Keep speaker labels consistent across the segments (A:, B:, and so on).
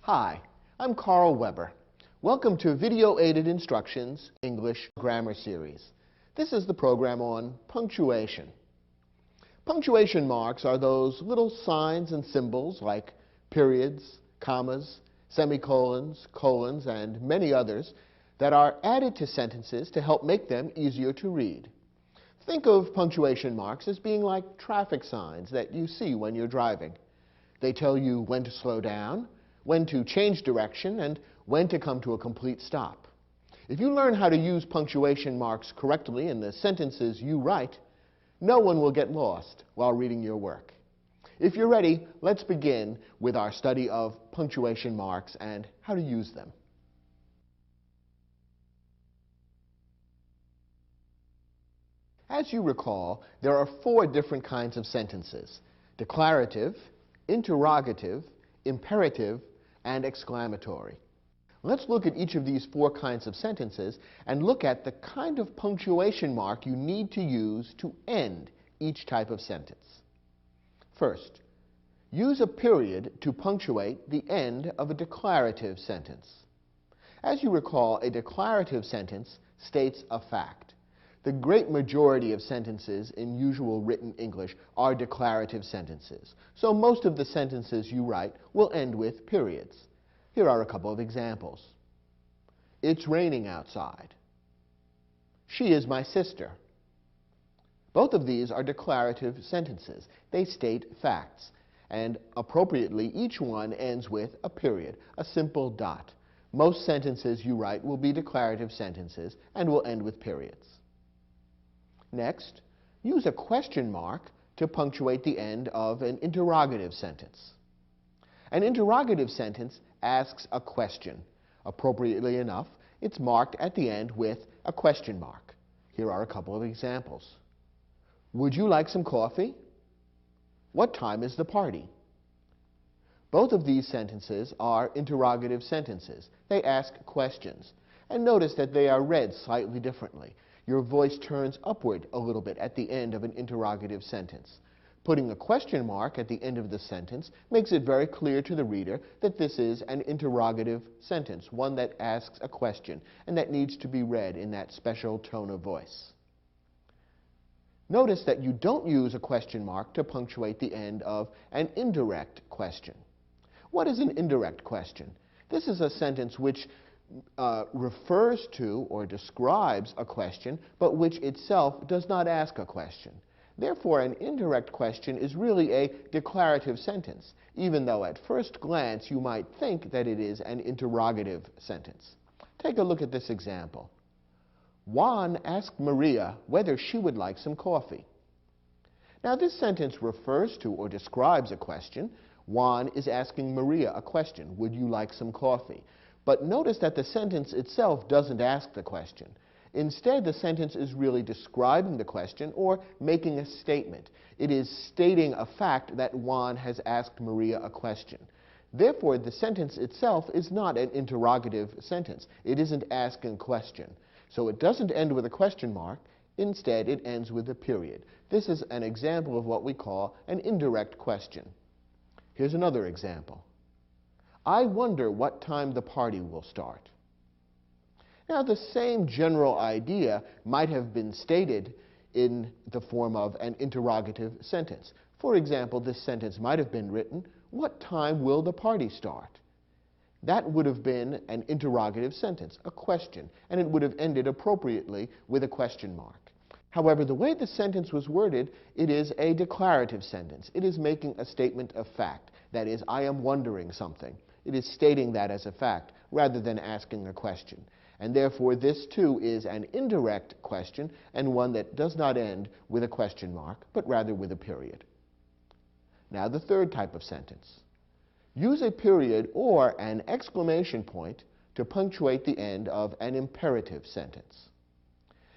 A: Hi, I'm Carl Weber. Welcome to Video Aided Instructions English Grammar Series. This is the program on punctuation. Punctuation marks are those little signs and symbols like periods, commas, semicolons, colons, and many others that are added to sentences to help make them easier to read. Think of punctuation marks as being like traffic signs that you see when you're driving. They tell you when to slow down, when to change direction, and when to come to a complete stop. If you learn how to use punctuation marks correctly in the sentences you write, no one will get lost while reading your work. If you're ready, let's begin with our study of punctuation marks and how to use them. As you recall, there are 4 different kinds of sentences: declarative, interrogative, imperative, and exclamatory. Let's look at each of these 4 kinds of sentences and look at the kind of punctuation mark you need to use to end each type of sentence. First, use a period to punctuate the end of a declarative sentence. As you recall, a declarative sentence states a fact. The great majority of sentences in usual written English are declarative sentences, so most of the sentences you write will end with periods. Here are a couple of examples. It's raining outside. She is my sister. Both of these are declarative sentences. They state facts, and appropriately each one ends with a period, a simple dot. Most sentences you write will be declarative sentences and will end with periods. Next, use a question mark to punctuate the end of an interrogative sentence. An interrogative sentence asks a question. Appropriately enough, it's marked at the end with a question mark. Here are a couple of examples. Would you like some coffee? What time is the party? Both of these sentences are interrogative sentences. They ask questions. And notice that they are read slightly differently. Your voice turns upward a little bit at the end of an interrogative sentence. Putting a question mark at the end of the sentence makes it very clear to the reader that this is an interrogative sentence, one that asks a question, and that needs to be read in that special tone of voice. Notice that you don't use a question mark to punctuate the end of an indirect question. What is an indirect question? This is a sentence which refers to or describes a question, but which itself does not ask a question. Therefore, an indirect question is really a declarative sentence, even though at first glance you might think that it is an interrogative sentence. Take a look at this example. Juan asked Maria whether she would like some coffee. Now, this sentence refers to or describes a question. Juan is asking Maria a question. Would you like some coffee? But notice that the sentence itself doesn't ask the question. Instead, the sentence is really describing the question or making a statement. It is stating a fact that Juan has asked Maria a question. Therefore, the sentence itself is not an interrogative sentence. It isn't asking a question. So it doesn't end with a question mark. Instead, it ends with a period. This is an example of what we call an indirect question. Here's another example. I wonder what time the party will start. Now, the same general idea might have been stated in the form of an interrogative sentence. For example, this sentence might have been written, what time will the party start? That would have been an interrogative sentence, a question, and it would have ended appropriately with a question mark. However, the way the sentence was worded, it is a declarative sentence. It is making a statement of fact. That is, I am wondering something. It is stating that as a fact rather than asking a question. And therefore, this too is an indirect question and one that does not end with a question mark, but rather with a period. Now, the third type of sentence. Use a period or an exclamation point to punctuate the end of an imperative sentence.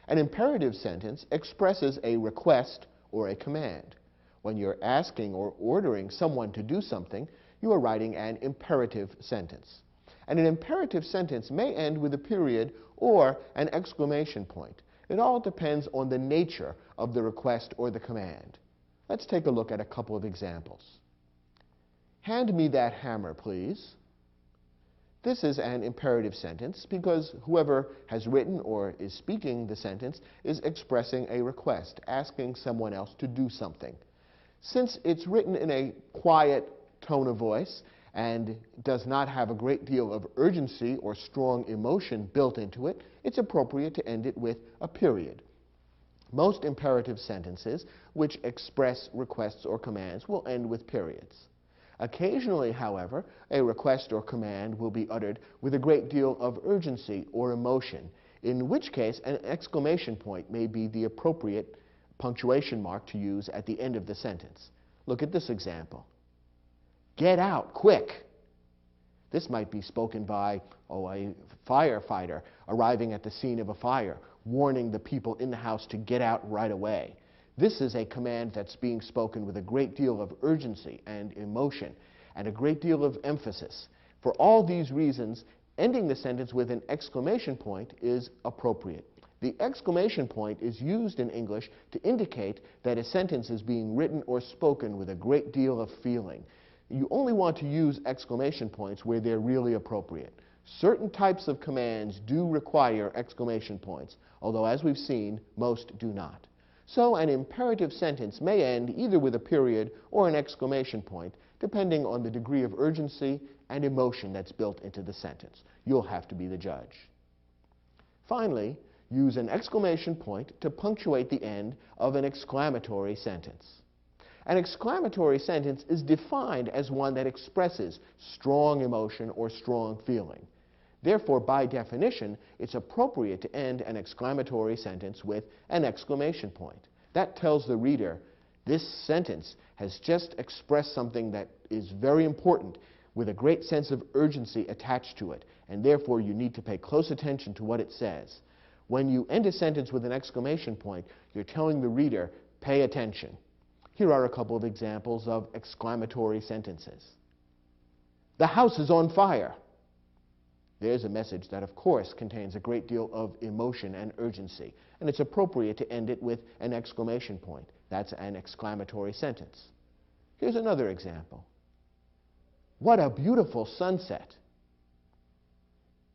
A: An imperative sentence expresses a request or a command. When you're asking or ordering someone to do something, you are writing an imperative sentence. And an imperative sentence may end with a period or an exclamation point. It all depends on the nature of the request or the command. Let's take a look at a couple of examples. Hand me that hammer, please. This is an imperative sentence because whoever has written or is speaking the sentence is expressing a request, asking someone else to do something. Since it's written in a quiet tone of voice and does not have a great deal of urgency or strong emotion built into it, it's appropriate to end it with a period. Most imperative sentences which express requests or commands will end with periods. Occasionally, however, a request or command will be uttered with a great deal of urgency or emotion, in which case an exclamation point may be the appropriate punctuation mark to use at the end of the sentence. Look at this example. Get out, quick! This might be spoken by a firefighter arriving at the scene of a fire, warning the people in the house to get out right away. This is a command that's being spoken with a great deal of urgency and emotion and a great deal of emphasis. For all these reasons, ending the sentence with an exclamation point is appropriate. The exclamation point is used in English to indicate that a sentence is being written or spoken with a great deal of feeling. You only want to use exclamation points where they're really appropriate. Certain types of commands do require exclamation points, although as we've seen, most do not. So an imperative sentence may end either with a period or an exclamation point, depending on the degree of urgency and emotion that's built into the sentence. You'll have to be the judge. Finally, use an exclamation point to punctuate the end of an exclamatory sentence. An exclamatory sentence is defined as one that expresses strong emotion or strong feeling. Therefore, by definition, it's appropriate to end an exclamatory sentence with an exclamation point. That tells the reader, this sentence has just expressed something that is very important with a great sense of urgency attached to it, and therefore you need to pay close attention to what it says. When you end a sentence with an exclamation point, you're telling the reader, pay attention. Here are a couple of examples of exclamatory sentences. The house is on fire. There's a message that, of course, contains a great deal of emotion and urgency, and it's appropriate to end it with an exclamation point. That's an exclamatory sentence. Here's another example. What a beautiful sunset.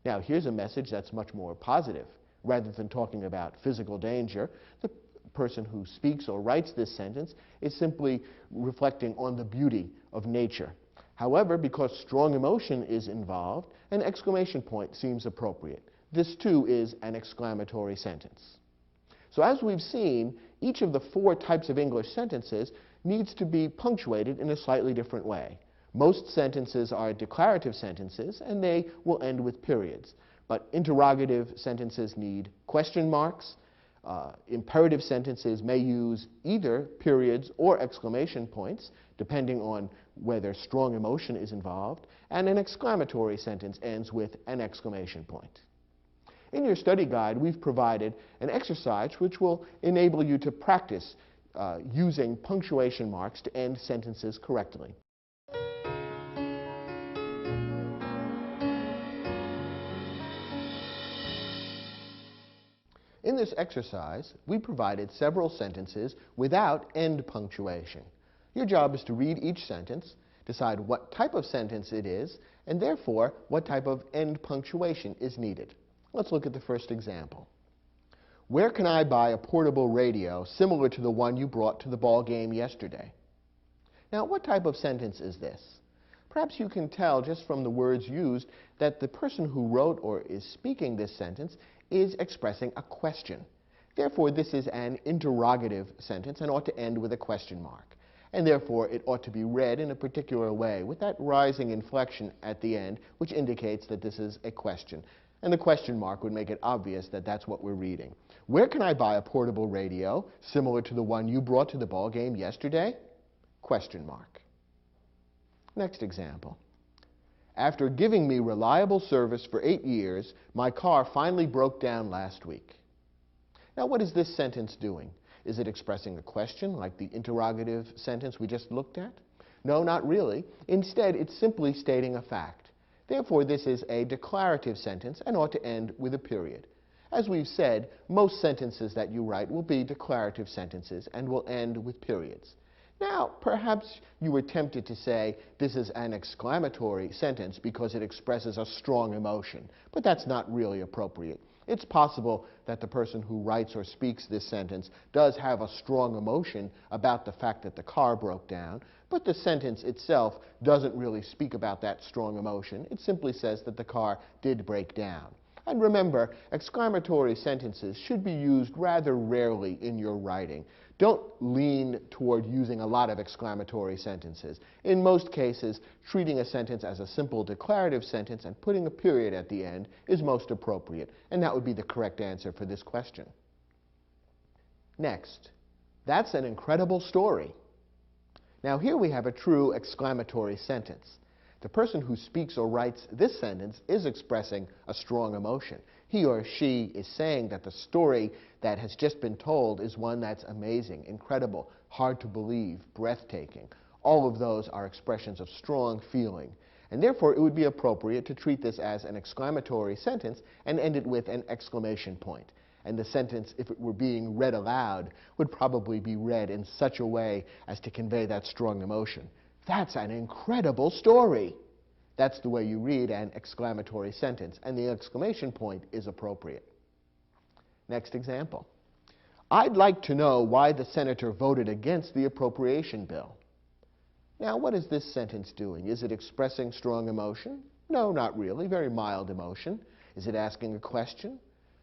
A: Now, here's a message that's much more positive. Rather than talking about physical danger, the person who speaks or writes this sentence is simply reflecting on the beauty of nature. However, because strong emotion is involved, an exclamation point seems appropriate. This, too, is an exclamatory sentence. So as we've seen, each of the four types of English sentences needs to be punctuated in a slightly different way. Most sentences are declarative sentences, and they will end with periods. But interrogative sentences need question marks. Imperative sentences may use either periods or exclamation points, depending on whether strong emotion is involved, and an exclamatory sentence ends with an exclamation point. In your study guide, we've provided an exercise which will enable you to practice using punctuation marks to end sentences correctly. In this exercise, we provided several sentences without end punctuation. Your job is to read each sentence, decide what type of sentence it is, and therefore what type of end punctuation is needed. Let's look at the first example. Where can I buy a portable radio similar to the one you brought to the ball game yesterday? Now, what type of sentence is this? Perhaps you can tell just from the words used that the person who wrote or is speaking this sentence is expressing a question. Therefore, this is an interrogative sentence and ought to end with a question mark. And therefore, it ought to be read in a particular way with that rising inflection at the end, which indicates that this is a question. And the question mark would make it obvious that that's what we're reading. Where can I buy a portable radio similar to the one you brought to the ball game yesterday? Question mark. Next example. After giving me reliable service for 8 years, my car finally broke down last week. Now, what is this sentence doing? Is it expressing a question, like the interrogative sentence we just looked at? No, not really. Instead, it's simply stating a fact. Therefore, this is a declarative sentence and ought to end with a period. As we've said, most sentences that you write will be declarative sentences and will end with periods. Now, perhaps you were tempted to say this is an exclamatory sentence because it expresses a strong emotion, but that's not really appropriate. It's possible that the person who writes or speaks this sentence does have a strong emotion about the fact that the car broke down, but the sentence itself doesn't really speak about that strong emotion. It simply says that the car did break down. And remember, exclamatory sentences should be used rather rarely in your writing. Don't lean toward using a lot of exclamatory sentences. In most cases, treating a sentence as a simple declarative sentence and putting a period at the end is most appropriate, and that would be the correct answer for this question. Next, that's an incredible story. Now here we have a true exclamatory sentence. The person who speaks or writes this sentence is expressing a strong emotion. He or she is saying that the story that has just been told is one that's amazing, incredible, hard to believe, breathtaking. All of those are expressions of strong feeling. And therefore, it would be appropriate to treat this as an exclamatory sentence and end it with an exclamation point. And the sentence, if it were being read aloud, would probably be read in such a way as to convey that strong emotion. That's an incredible story. That's the way you read an exclamatory sentence, and the exclamation point is appropriate. Next example. I'd like to know why the senator voted against the appropriation bill. Now, what is this sentence doing? Is it expressing strong emotion? No, not really. Very mild emotion. Is it asking a question?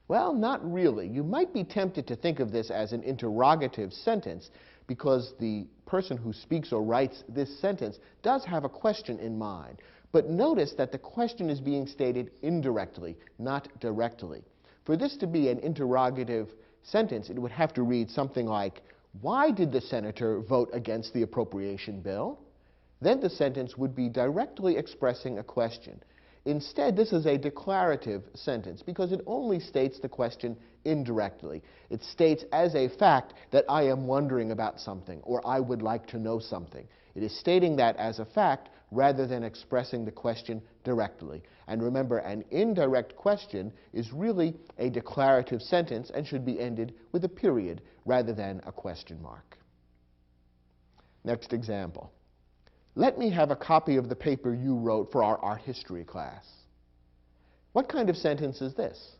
A: Well, not really. You might be tempted to think of this as an interrogative sentence because the person who speaks or writes this sentence does have a question in mind. But notice that the question is being stated indirectly, not directly. For this to be an interrogative sentence, it would have to read something like, why did the senator vote against the appropriation bill? Then the sentence would be directly expressing a question. Instead, this is a declarative sentence because it only states the question indirectly. It states as a fact that I am wondering about something or I would like to know something. It is stating that as a fact rather than expressing the question directly. And remember, an indirect question is really a declarative sentence and should be ended with a period rather than a question mark. Next example. Let me have a copy of the paper you wrote for our art history class. What kind of sentence is this?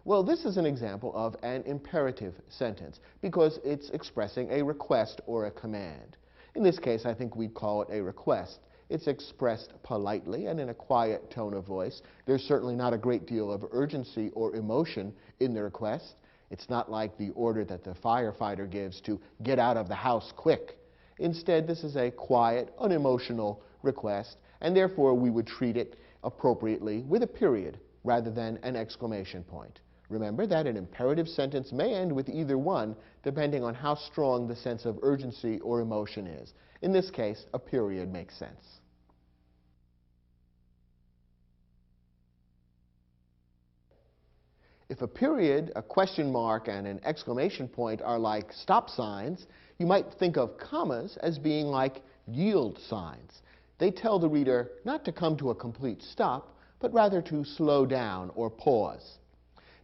A: Well, this is an example of an imperative sentence because it's expressing a request or a command. In this case, I think we'd call it a request. It's expressed politely and in a quiet tone of voice. There's certainly not a great deal of urgency or emotion in the request. It's not like the order that the firefighter gives to get out of the house quick. Instead, this is a quiet, unemotional request, and therefore we would treat it appropriately with a period rather than an exclamation point. Remember that an imperative sentence may end with either one, depending on how strong the sense of urgency or emotion is. In this case, a period makes sense. If a period, a question mark, and an exclamation point are like stop signs, you might think of commas as being like yield signs. They tell the reader not to come to a complete stop, but rather to slow down or pause.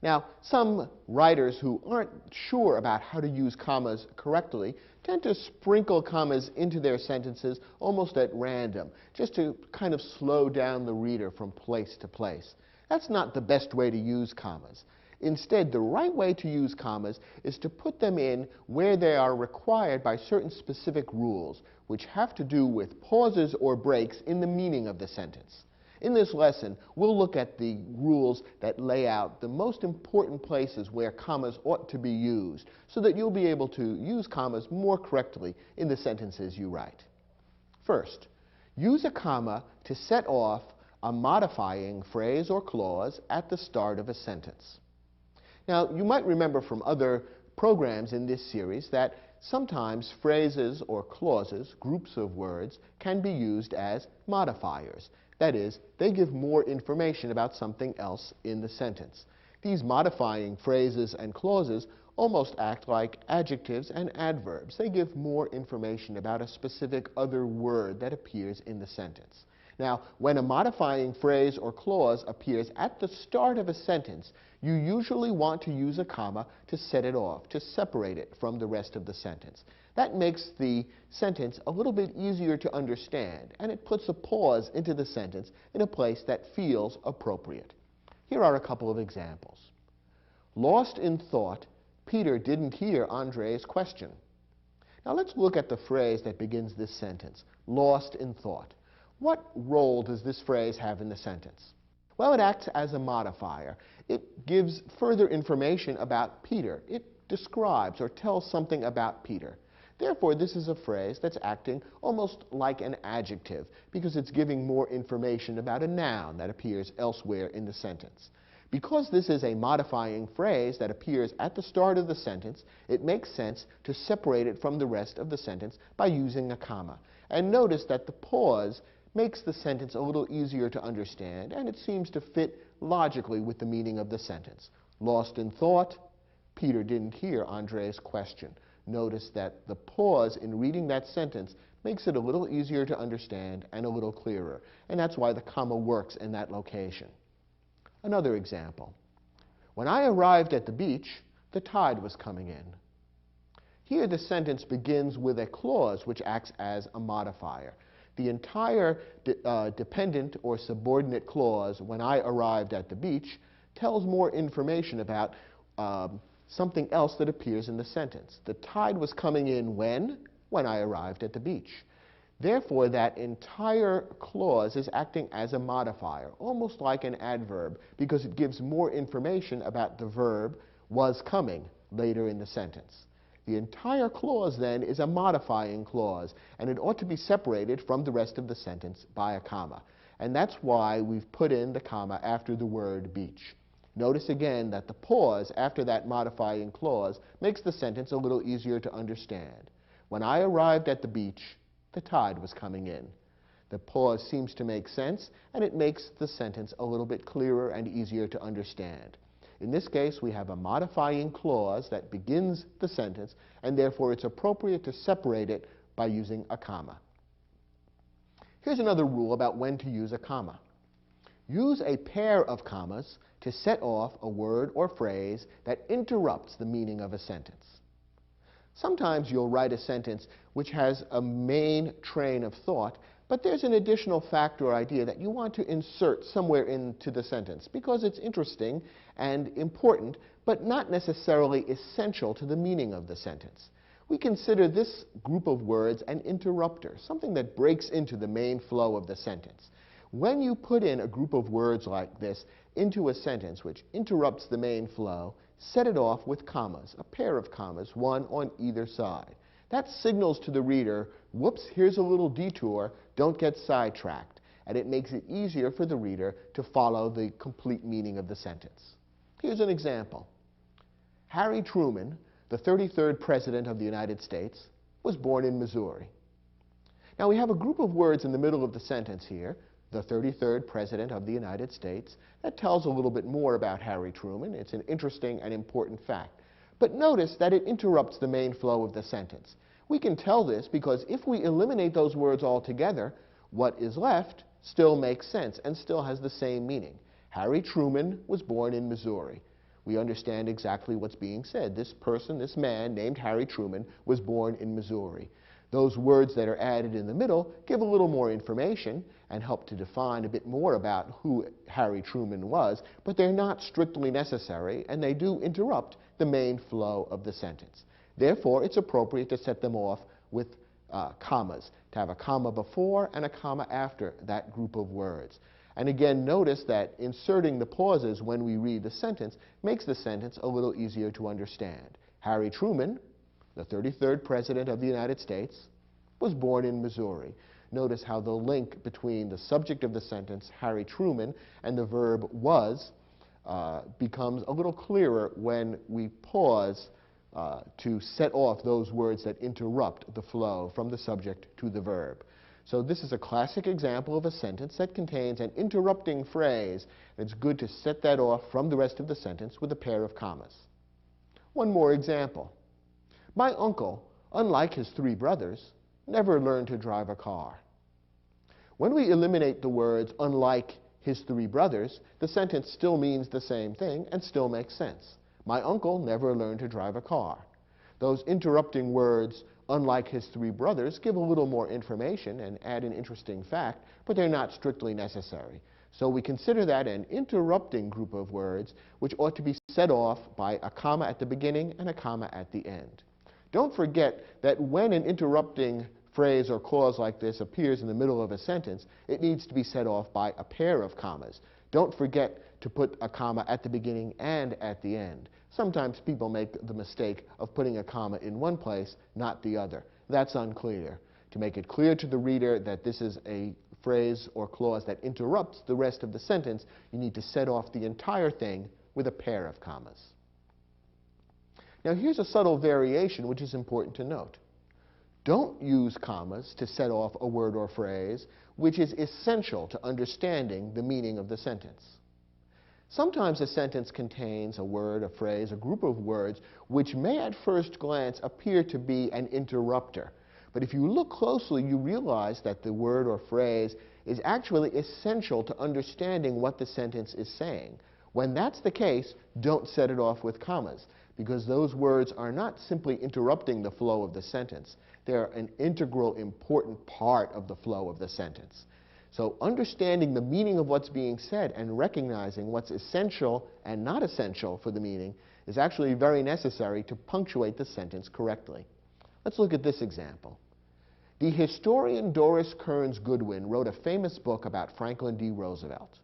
A: Now, some writers who aren't sure about how to use commas correctly tend to sprinkle commas into their sentences almost at random, just to kind of slow down the reader from place to place. That's not the best way to use commas. Instead, the right way to use commas is to put them in where they are required by certain specific rules, which have to do with pauses or breaks in the meaning of the sentence. In this lesson, we'll look at the rules that lay out the most important places where commas ought to be used, so that you'll be able to use commas more correctly in the sentences you write. First, use a comma to set off a modifying phrase or clause at the start of a sentence. Now, you might remember from other programs in this series that sometimes phrases or clauses, groups of words, can be used as modifiers. That is, they give more information about something else in the sentence. These modifying phrases and clauses almost act like adjectives and adverbs. They give more information about a specific other word that appears in the sentence. Now, when a modifying phrase or clause appears at the start of a sentence, you usually want to use a comma to set it off, to separate it from the rest of the sentence. That makes the sentence a little bit easier to understand, and it puts a pause into the sentence in a place that feels appropriate. Here are a couple of examples. Lost in thought, Peter didn't hear Andre's question. Now let's look at the phrase that begins this sentence, lost in thought. What role does this phrase have in the sentence? Well, it acts as a modifier. It gives further information about Peter. It describes or tells something about Peter. Therefore, this is a phrase that's acting almost like an adjective because it's giving more information about a noun that appears elsewhere in the sentence. Because this is a modifying phrase that appears at the start of the sentence, it makes sense to separate it from the rest of the sentence by using a comma. And notice that the pause makes the sentence a little easier to understand, and it seems to fit logically with the meaning of the sentence. Lost in thought, Peter didn't hear Andre's question. Notice that the pause in reading that sentence makes it a little easier to understand and a little clearer, and that's why the comma works in that location. Another example. When I arrived at the beach, the tide was coming in. Here the sentence begins with a clause which acts as a modifier. The entire dependent or subordinate clause, when I arrived at the beach, tells more information about something else that appears in the sentence. The tide was coming in when? When I arrived at the beach. Therefore, that entire clause is acting as a modifier, almost like an adverb, because it gives more information about the verb was coming later in the sentence. The entire clause, then, is a modifying clause, and it ought to be separated from the rest of the sentence by a comma. And that's why we've put in the comma after the word beach. Notice again that the pause after that modifying clause makes the sentence a little easier to understand. When I arrived at the beach, the tide was coming in. The pause seems to make sense, and it makes the sentence a little bit clearer and easier to understand. In this case, we have a modifying clause that begins the sentence, and therefore it's appropriate to separate it by using a comma. Here's another rule about when to use a comma. Use a pair of commas to set off a word or phrase that interrupts the meaning of a sentence. Sometimes you'll write a sentence which has a main train of thought, but there's an additional fact or idea that you want to insert somewhere into the sentence because it's interesting and important, but not necessarily essential to the meaning of the sentence. We consider this group of words an interrupter, something that breaks into the main flow of the sentence. When you put in a group of words like this into a sentence which interrupts the main flow, set it off with commas, a pair of commas, one on either side. That signals to the reader, whoops, here's a little detour, don't get sidetracked, and it makes it easier for the reader to follow the complete meaning of the sentence. Here's an example. Harry Truman, the 33rd President of the United States, was born in Missouri. Now we have a group of words in the middle of the sentence here, the 33rd President of the United States. That tells a little bit more about Harry Truman. It's an interesting and important fact. But notice that it interrupts the main flow of the sentence. We can tell this because if we eliminate those words altogether, what is left still makes sense and still has the same meaning. Harry Truman was born in Missouri. We understand exactly what's being said. This person, this man named Harry Truman, was born in Missouri. Those words that are added in the middle give a little more information and help to define a bit more about who Harry Truman was, but they're not strictly necessary, and they do interrupt the main flow of the sentence. Therefore, it's appropriate to set them off with commas, to have a comma before and a comma after that group of words. And again, notice that inserting the pauses when we read the sentence makes the sentence a little easier to understand. Harry Truman, the 33rd President of the United States, was born in Missouri. Notice how the link between the subject of the sentence, Harry Truman, and the verb was becomes a little clearer when we pause to set off those words that interrupt the flow from the subject to the verb. So this is a classic example of a sentence that contains an interrupting phrase. It's good to set that off from the rest of the sentence with a pair of commas. One more example. My uncle, unlike his three brothers, never learned to drive a car. When we eliminate the words unlike his three brothers, the sentence still means the same thing and still makes sense. My uncle never learned to drive a car. Those interrupting words unlike his three brothers, give a little more information and add an interesting fact, but they're not strictly necessary. So we consider that an interrupting group of words which ought to be set off by a comma at the beginning and a comma at the end. Don't forget that when an interrupting phrase or clause like this appears in the middle of a sentence, it needs to be set off by a pair of commas. Don't forget to put a comma at the beginning and at the end. Sometimes people make the mistake of putting a comma in one place, not the other. That's unclear. To make it clear to the reader that this is a phrase or clause that interrupts the rest of the sentence, you need to set off the entire thing with a pair of commas. Now here's a subtle variation which is important to note. Don't use commas to set off a word or phrase which is essential to understanding the meaning of the sentence. Sometimes a sentence contains a word, a phrase, a group of words which may at first glance appear to be an interrupter. But if you look closely, you realize that the word or phrase is actually essential to understanding what the sentence is saying. When that's the case, don't set it off with commas, because those words are not simply interrupting the flow of the sentence. They're an integral, important part of the flow of the sentence. So understanding the meaning of what's being said and recognizing what's essential and not essential for the meaning is actually very necessary to punctuate the sentence correctly. Let's look at this example. The historian Doris Kearns Goodwin wrote a famous book about Franklin D. Roosevelt.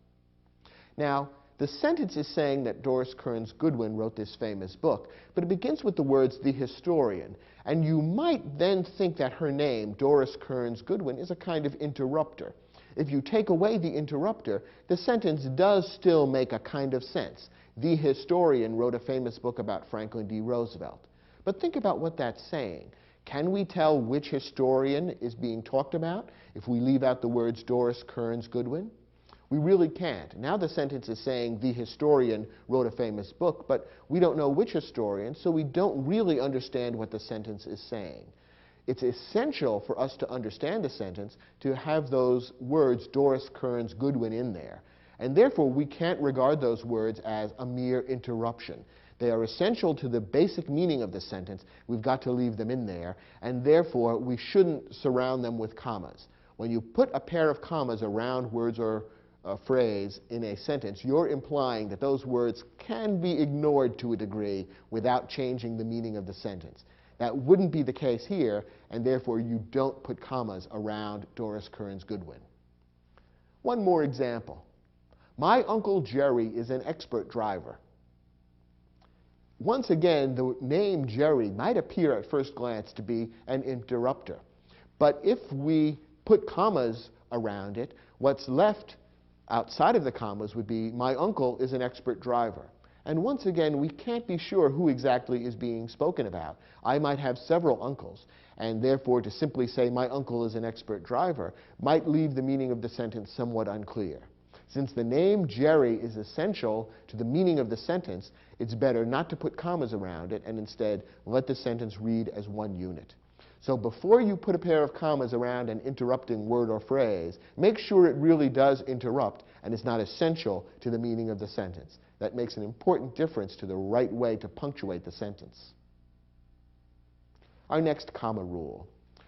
A: Now, the sentence is saying that Doris Kearns Goodwin wrote this famous book, but it begins with the words, the historian, and you might then think that her name, Doris Kearns Goodwin, is a kind of interrupter. If you take away the interrupter, the sentence does still make a kind of sense. The historian wrote a famous book about Franklin D. Roosevelt. But think about what that's saying. Can we tell which historian is being talked about if we leave out the words Doris Kearns Goodwin? We really can't. Now the sentence is saying the historian wrote a famous book, but we don't know which historian, so we don't really understand what the sentence is saying. It's essential for us to understand the sentence to have those words Doris Kearns Goodwin in there. And therefore, we can't regard those words as a mere interruption. They are essential to the basic meaning of the sentence. We've got to leave them in there, and therefore, we shouldn't surround them with commas. When you put a pair of commas around words or a phrase in a sentence, you're implying that those words can be ignored to a degree without changing the meaning of the sentence. That wouldn't be the case here, and therefore you don't put commas around Doris Kearns Goodwin. One more example. My Uncle Jerry is an expert driver. Once again, the name Jerry might appear at first glance to be an interrupter. But if we put commas around it, what's left outside of the commas would be, my uncle is an expert driver. And once again, we can't be sure who exactly is being spoken about. I might have several uncles, and therefore to simply say my uncle is an expert driver might leave the meaning of the sentence somewhat unclear. Since the name Jerry is essential to the meaning of the sentence, it's better not to put commas around it and instead let the sentence read as one unit. So before you put a pair of commas around an interrupting word or phrase, make sure it really does interrupt and is not essential to the meaning of the sentence. That makes an important difference to the right way to punctuate the sentence. Our next comma rule.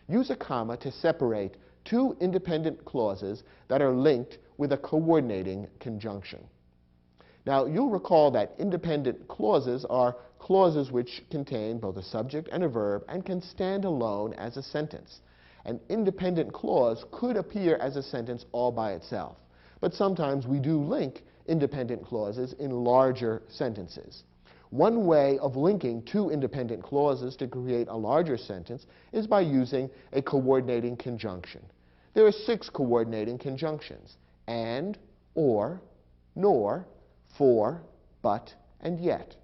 A: Use a comma to separate two independent clauses that are linked with a coordinating conjunction. Now, you'll recall that independent clauses are clauses which contain both a subject and a verb and can stand alone as a sentence. An independent clause could appear as a sentence all by itself, but sometimes we do link independent clauses in larger sentences. One way of linking two independent clauses to create a larger sentence is by using a coordinating conjunction. There are 6 coordinating conjunctions: and, or, nor, for, but, and yet.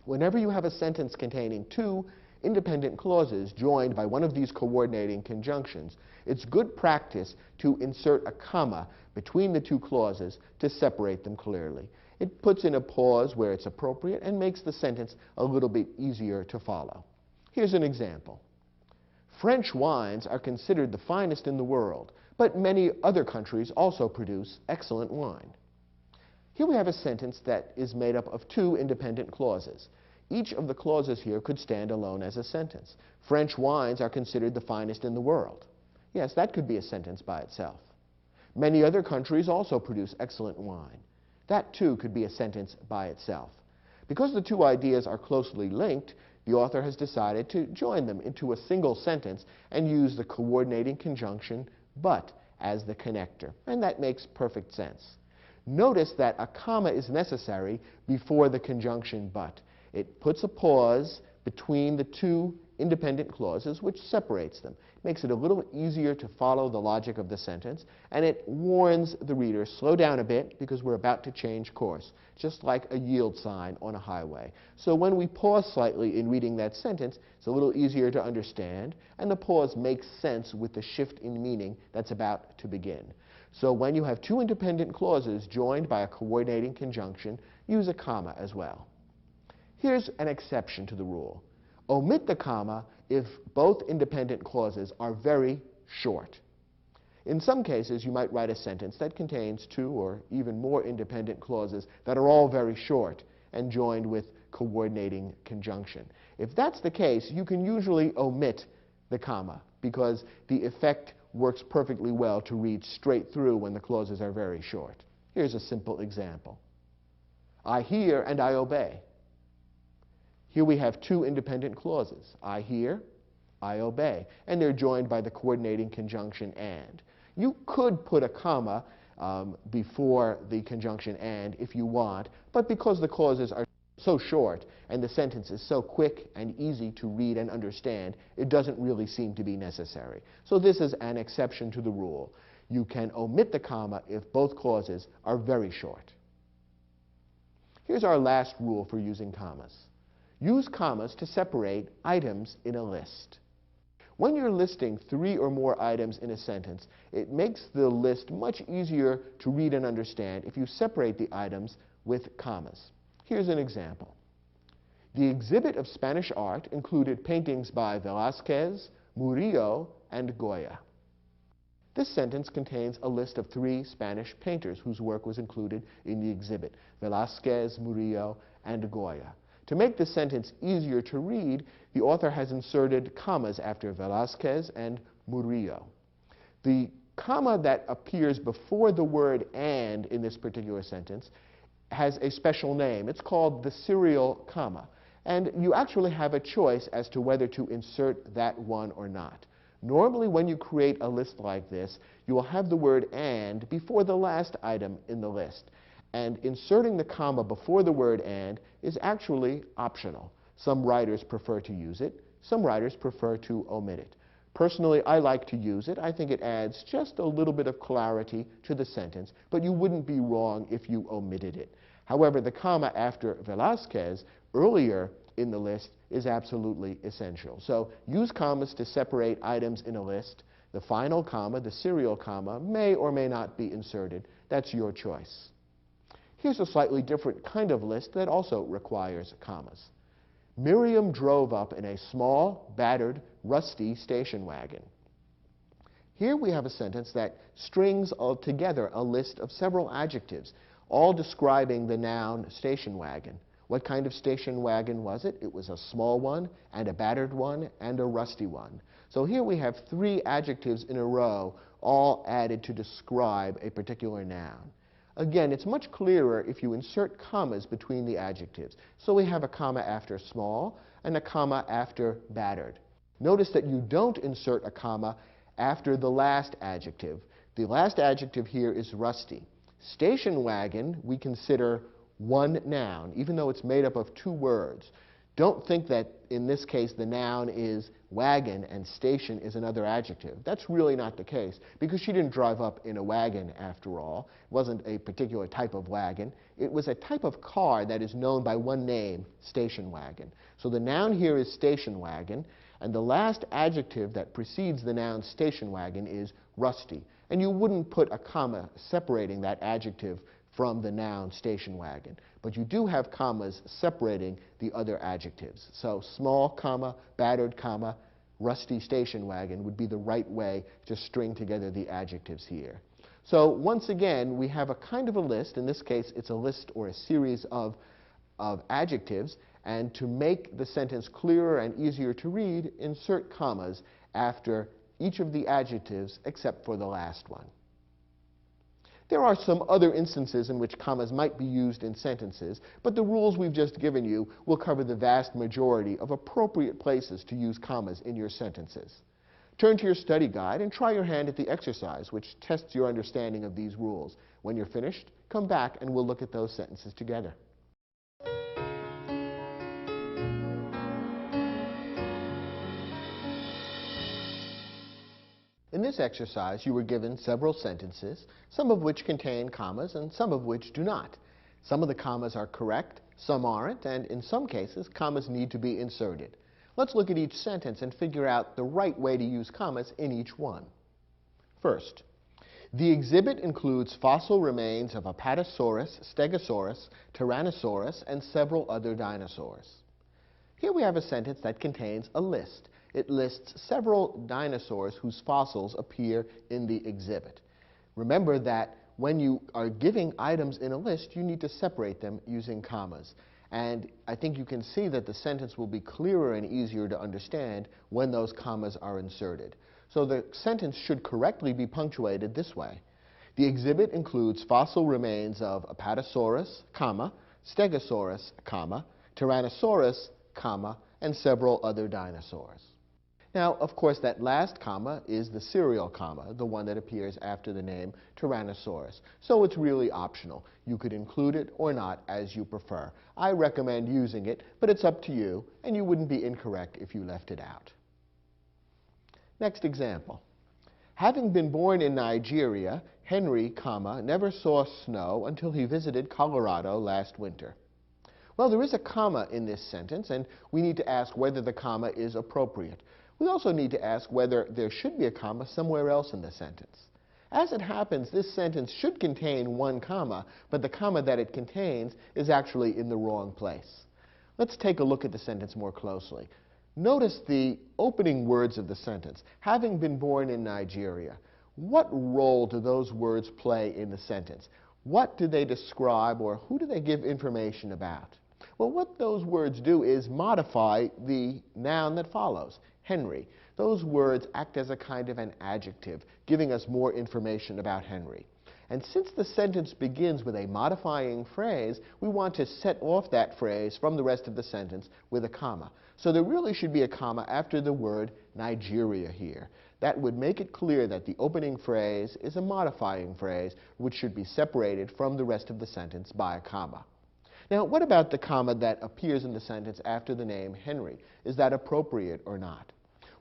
A: Whenever you have a sentence containing 2 independent clauses joined by one of these coordinating conjunctions, it's good practice to insert a comma between the 2 clauses to separate them clearly. It puts in a pause where it's appropriate and makes the sentence a little bit easier to follow. Here's an example. French wines are considered the finest in the world, but many other countries also produce excellent wine. Here we have a sentence that is made up of 2 independent clauses. each of the clauses here could stand alone as a sentence. French wines are considered the finest in the world. Yes, that could be a sentence by itself. Many other countries also produce excellent wine. That too could be a sentence by itself. Because the two ideas are closely linked, the author has decided to join them into a single sentence and use the coordinating conjunction but as the connector. And that makes perfect sense. Notice that a comma is necessary before the conjunction but. It puts a pause between the two independent clauses, which separates them. It makes it a little easier to follow the logic of the sentence, and it warns the reader, slow down a bit because we're about to change course, just like a yield sign on a highway. So when we pause slightly in reading that sentence, it's a little easier to understand, and the pause makes sense with the shift in meaning that's about to begin. So when you have two independent clauses joined by a coordinating conjunction, use a comma as well. Here's an exception to the rule. Omit the comma if both independent clauses are very short. In some cases, you might write a sentence that contains two or even more independent clauses that are all very short and joined with coordinating conjunction. If that's the case, you can usually omit the comma because the effect works perfectly well to read straight through when the clauses are very short. Here's a simple example. I hear and I obey. Here we have two independent clauses. I hear, I obey. And they're joined by the coordinating conjunction and. You could put a comma before the conjunction and if you want, but because the clauses are so short and the sentence is so quick and easy to read and understand, it doesn't really seem to be necessary. So this is an exception to the rule. You can omit the comma if both clauses are very short. Here's our last rule for using commas. Use commas to separate items in a list. When you're listing three or more items in a sentence, it makes the list much easier to read and understand if you separate the items with commas. Here's an example. The exhibit of Spanish art included paintings by Velázquez, Murillo, and Goya. This sentence contains a list of three Spanish painters whose work was included in the exhibit: Velázquez, Murillo, and Goya. To make the sentence easier to read, the author has inserted commas after Velázquez and Murillo. The comma that appears before the word and in this particular sentence has a special name. It's called the serial comma. And you actually have a choice as to whether to insert that one or not. Normally, when you create a list like this, you will have the word and before the last item in the list. And inserting the comma before the word and is actually optional. Some writers prefer to use it. Some writers prefer to omit it. Personally, I like to use it. I think it adds just a little bit of clarity to the sentence, but you wouldn't be wrong if you omitted it. However, the comma after Velázquez earlier in the list is absolutely essential. So use commas to separate items in a list. The final comma, the serial comma, may or may not be inserted. That's your choice. Here's a slightly different kind of list that also requires commas. Miriam drove up in a small, battered, rusty station wagon. Here we have a sentence that strings together a list of several adjectives, all describing the noun station wagon. What kind of station wagon was it? It was a small one, and a battered one, and a rusty one. So here we have three adjectives in a row, all added to describe a particular noun. Again, it's much clearer if you insert commas between the adjectives. So we have a comma after small and a comma after battered. Notice that you don't insert a comma after the last adjective. The last adjective here is rusty. Station wagon we consider one noun, even though it's made up of two words. Don't think that in this case the noun is wagon and station is another adjective. That's really not the case, because she didn't drive up in a wagon after all. It wasn't a particular type of wagon. It was a type of car that is known by one name, station wagon. So the noun here is station wagon, and the last adjective that precedes the noun station wagon is rusty. And you wouldn't put a comma separating that adjective from the noun station wagon. But you do have commas separating the other adjectives. So small comma, battered comma, rusty station wagon would be the right way to string together the adjectives here. So once again, we have a kind of a list. In this case, it's a list or a series of adjectives. And to make the sentence clearer and easier to read, insert commas after each of the adjectives except for the last one. There are some other instances in which commas might be used in sentences, but the rules we've just given you will cover the vast majority of appropriate places to use commas in your sentences. Turn to your study guide and try your hand at the exercise, which tests your understanding of these rules. When you're finished, come back and we'll look at those sentences together. In this exercise, you were given several sentences, some of which contain commas and some of which do not. Some of the commas are correct, some aren't, and in some cases, commas need to be inserted. Let's look at each sentence and figure out the right way to use commas in each one. First, the exhibit includes fossil remains of Apatosaurus, Stegosaurus, Tyrannosaurus, and several other dinosaurs. Here we have a sentence that contains a list. It lists several dinosaurs whose fossils appear in the exhibit. Remember that when you are giving items in a list, you need to separate them using commas. And I think you can see that the sentence will be clearer and easier to understand when those commas are inserted. So the sentence should correctly be punctuated this way. The exhibit includes fossil remains of Apatosaurus, Stegosaurus, Tyrannosaurus, and several other dinosaurs. Now, of course, that last comma is the serial comma, the one that appears after the name Tyrannosaurus. So it's really optional. You could include it or not as you prefer. I recommend using it, but it's up to you, and you wouldn't be incorrect if you left it out. Next example. Having been born in Nigeria, Henry, never saw snow until he visited Colorado last winter. Well, there is a comma in this sentence, and we need to ask whether the comma is appropriate. We also need to ask whether there should be a comma somewhere else in the sentence. As it happens, this sentence should contain one comma, but the comma that it contains is actually in the wrong place. Let's take a look at the sentence more closely. Notice the opening words of the sentence. Having been born in Nigeria. What role do those words play in the sentence? What do they describe, or who do they give information about? Well, what those words do is modify the noun that follows, Henry. Those words act as a kind of an adjective, giving us more information about Henry. And since the sentence begins with a modifying phrase, we want to set off that phrase from the rest of the sentence with a comma. So there really should be a comma after the word Nigeria here. That would make it clear that the opening phrase is a modifying phrase, which should be separated from the rest of the sentence by a comma. Now, what about the comma that appears in the sentence after the name Henry? Is that appropriate or not?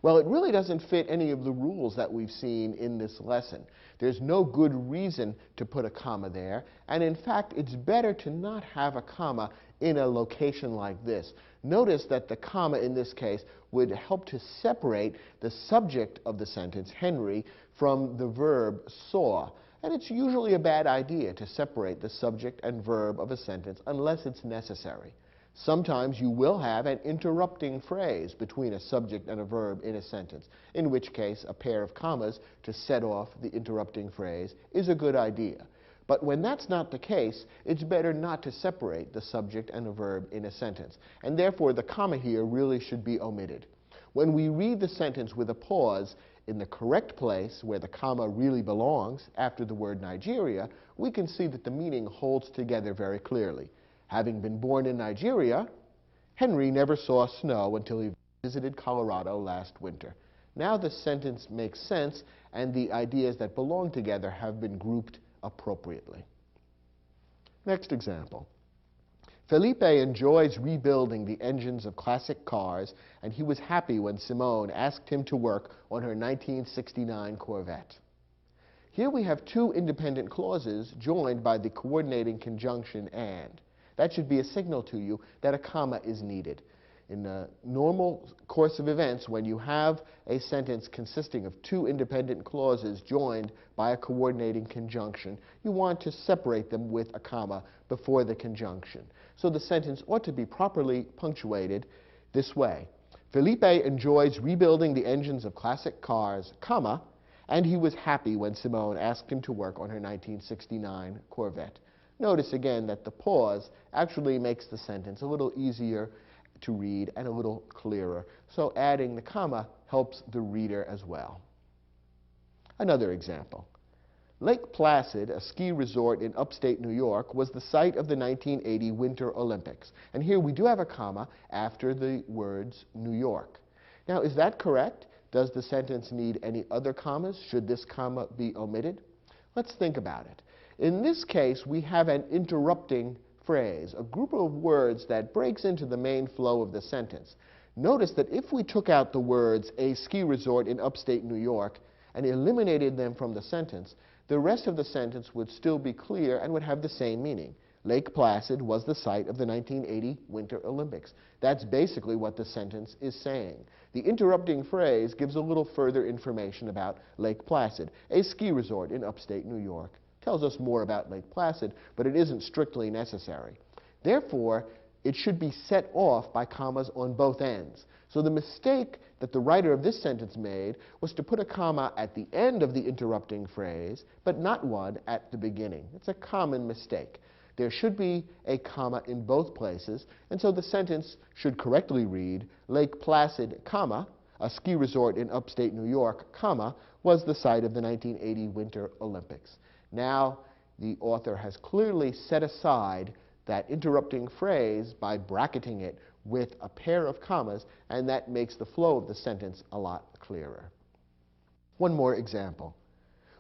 A: Well, it really doesn't fit any of the rules that we've seen in this lesson. There's no good reason to put a comma there, and in fact, it's better to not have a comma in a location like this. Notice that the comma in this case would help to separate the subject of the sentence, Henry, from the verb saw. And it's usually a bad idea to separate the subject and verb of a sentence unless it's necessary. Sometimes you will have an interrupting phrase between a subject and a verb in a sentence, in which case a pair of commas to set off the interrupting phrase is a good idea. But when that's not the case, it's better not to separate the subject and a verb in a sentence, and therefore the comma here really should be omitted. When we read the sentence with a pause in the correct place where the comma really belongs after the word Nigeria, we can see that the meaning holds together very clearly. Having been born in Nigeria, Henry never saw snow until he visited Colorado last winter. Now the sentence makes sense, and the ideas that belong together have been grouped appropriately. Next example. Felipe enjoys rebuilding the engines of classic cars, and he was happy when Simone asked him to work on her 1969 Corvette. Here we have two independent clauses joined by the coordinating conjunction and. That should be a signal to you that a comma is needed. In the normal course of events, when you have a sentence consisting of two independent clauses joined by a coordinating conjunction, you want to separate them with a comma before the conjunction. So the sentence ought to be properly punctuated this way. Felipe enjoys rebuilding the engines of classic cars, and he was happy when Simone asked him to work on her 1969 Corvette. Notice again that the pause actually makes the sentence a little easier to read and a little clearer. So adding the comma helps the reader as well. Another example. Lake Placid, a ski resort in upstate New York, was the site of the 1980 Winter Olympics. And here we do have a comma after the words New York. Now, is that correct? Does the sentence need any other commas? Should this comma be omitted? Let's think about it. In this case, we have an interrupting phrase, a group of words that breaks into the main flow of the sentence. Notice that if we took out the words a ski resort in upstate New York and eliminated them from the sentence, the rest of the sentence would still be clear and would have the same meaning. Lake Placid was the site of the 1980 Winter Olympics. That's basically what the sentence is saying. The interrupting phrase gives a little further information about Lake Placid, a ski resort in upstate New York. Tells us more about Lake Placid, but it isn't strictly necessary. Therefore, it should be set off by commas on both ends. So the mistake that the writer of this sentence made was to put a comma at the end of the interrupting phrase, but not one at the beginning. It's a common mistake. There should be a comma in both places, and so the sentence should correctly read, Lake Placid, comma, a ski resort in upstate New York, comma, was the site of the 1980 Winter Olympics. Now, the author has clearly set aside that interrupting phrase by bracketing it with a pair of commas, and that makes the flow of the sentence a lot clearer. One more example.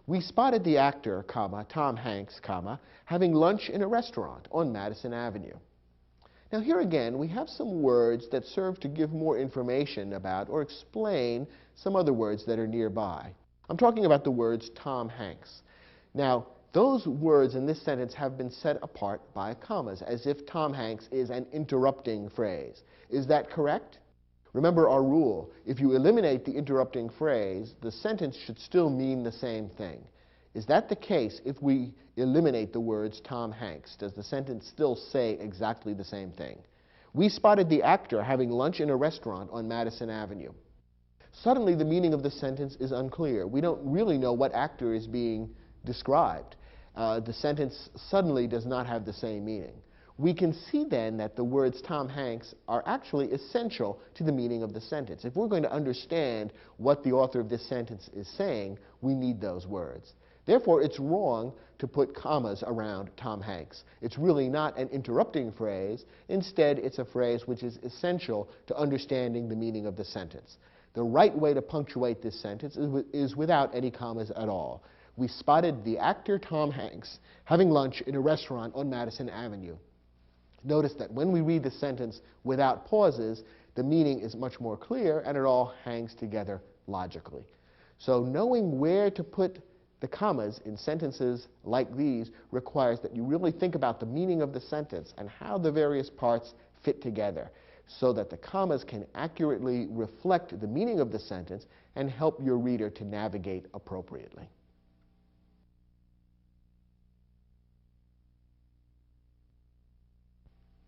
A: We spotted the actor, comma, Tom Hanks, comma, having lunch in a restaurant on Madison Avenue. Now here again, we have some words that serve to give more information about or explain some other words that are nearby. I'm talking about the words Tom Hanks. Now, those words in this sentence have been set apart by commas, as if Tom Hanks is an interrupting phrase. Is that correct? Remember our rule. If you eliminate the interrupting phrase, the sentence should still mean the same thing. Is that the case if we eliminate the words Tom Hanks? Does the sentence still say exactly the same thing? We spotted the actor having lunch in a restaurant on Madison Avenue. Suddenly, the meaning of the sentence is unclear. We don't really know what actor is being described. The sentence suddenly does not have the same meaning. We can see then that the words Tom Hanks are actually essential to the meaning of the sentence. If we're going to understand what the author of this sentence is saying, we need those words. Therefore, it's wrong to put commas around Tom Hanks. It's really not an interrupting phrase. Instead, it's a phrase which is essential to understanding the meaning of the sentence. The right way to punctuate this sentence is without any commas at all. We spotted the actor Tom Hanks having lunch in a restaurant on Madison Avenue. Notice that when we read the sentence without pauses, the meaning is much more clear and it all hangs together logically. So knowing where to put the commas in sentences like these requires that you really think about the meaning of the sentence and how the various parts fit together so that the commas can accurately reflect the meaning of the sentence and help your reader to navigate appropriately.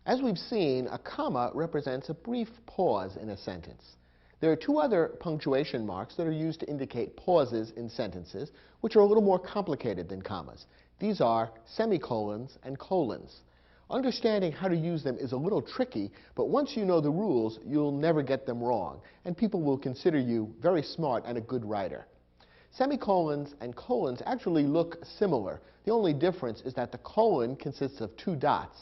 A: As we've seen, a comma represents a brief pause in a sentence. There are two other punctuation marks that are used to indicate pauses in sentences, which are a little more complicated than commas. These are semicolons and colons. Understanding how to use them is a little tricky, but once you know the rules, you'll never get them wrong, and people will consider you very smart and a good writer. Semicolons and colons actually look similar. The only difference is that the colon consists of two dots,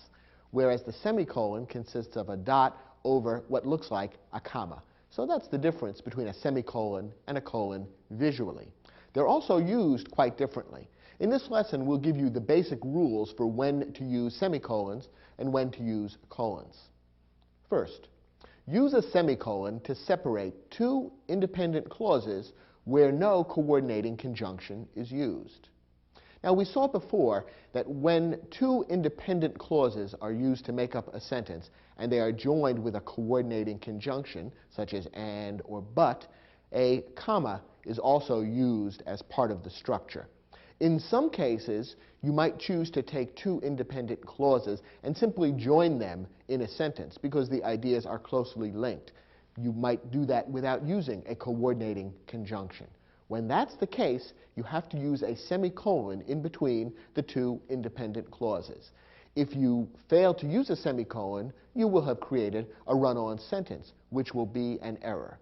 A: whereas the semicolon consists of a dot over what looks like a comma. So that's the difference between a semicolon and a colon visually. They're also used quite differently. In this lesson, we'll give you the basic rules for when to use semicolons and when to use colons. First, use a semicolon to separate two independent clauses where no coordinating conjunction is used. Now, we saw before that when two independent clauses are used to make up a sentence and they are joined with a coordinating conjunction, such as and or but, a comma is also used as part of the structure. In some cases, you might choose to take two independent clauses and simply join them in a sentence because the ideas are closely linked. You might do that without using a coordinating conjunction. When that's the case, you have to use a semicolon in between the two independent clauses. If you fail to use a semicolon, you will have created a run-on sentence, which will be an error.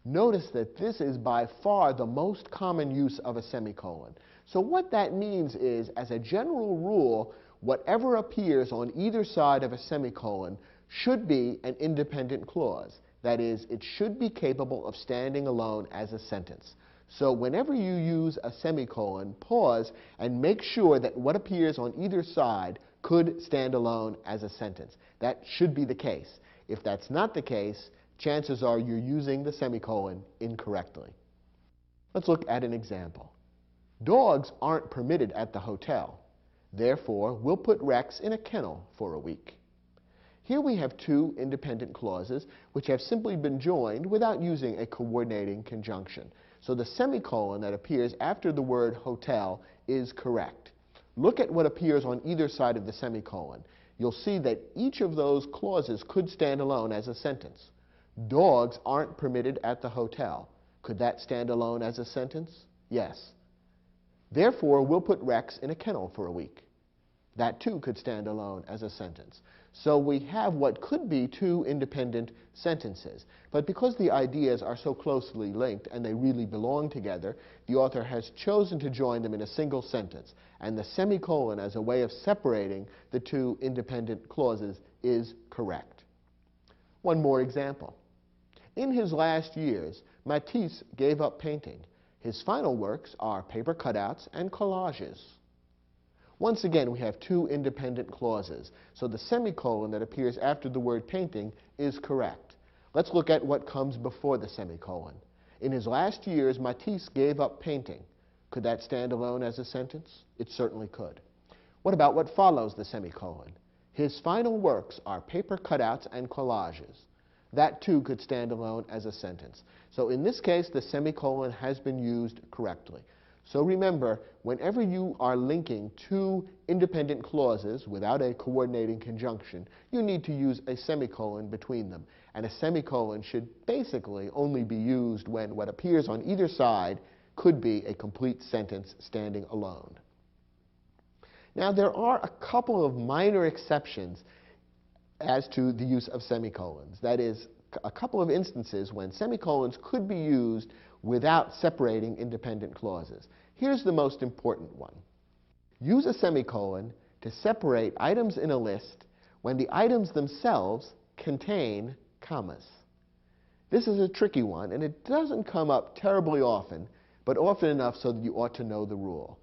A: Notice that this is by far the most common use of a semicolon. So what that means is, as a general rule, whatever appears on either side of a semicolon should be an independent clause. That is, it should be capable of standing alone as a sentence. So whenever you use a semicolon, pause and make sure that what appears on either side could stand alone as a sentence. That should be the case. If that's not the case, chances are you're using the semicolon incorrectly. Let's look at an example. Dogs aren't permitted at the hotel. Therefore, we'll put Rex in a kennel for a week. Here we have two independent clauses which have simply been joined without using a coordinating conjunction. So the semicolon that appears after the word hotel is correct. Look at what appears on either side of the semicolon. You'll see that each of those clauses could stand alone as a sentence. Dogs aren't permitted at the hotel. Could that stand alone as a sentence? Yes. Therefore, we'll put Rex in a kennel for a week. That too could stand alone as a sentence. So we have what could be two independent sentences. But because the ideas are so closely linked and they really belong together, the author has chosen to join them in a single sentence. And the semicolon as a way of separating the two independent clauses is correct. One more example. In his last years, Matisse gave up painting. His final works are paper cutouts and collages. Once again, we have two independent clauses, so the semicolon that appears after the word painting is correct. Let's look at what comes before the semicolon. In his last years, Matisse gave up painting. Could that stand alone as a sentence? It certainly could. What about what follows the semicolon? His final works are paper cutouts and collages. That too could stand alone as a sentence. So in this case, the semicolon has been used correctly. So remember, whenever you are linking two independent clauses without a coordinating conjunction, you need to use a semicolon between them. And a semicolon should basically only be used when what appears on either side could be a complete sentence standing alone. Now, there are a couple of minor exceptions as to the use of semicolons. That is, a couple of instances when semicolons could be used without separating independent clauses. Here's the most important one. Use a semicolon to separate items in a list when the items themselves contain commas. This is a tricky one, and it doesn't come up terribly often, but often enough so that you ought to know the rule.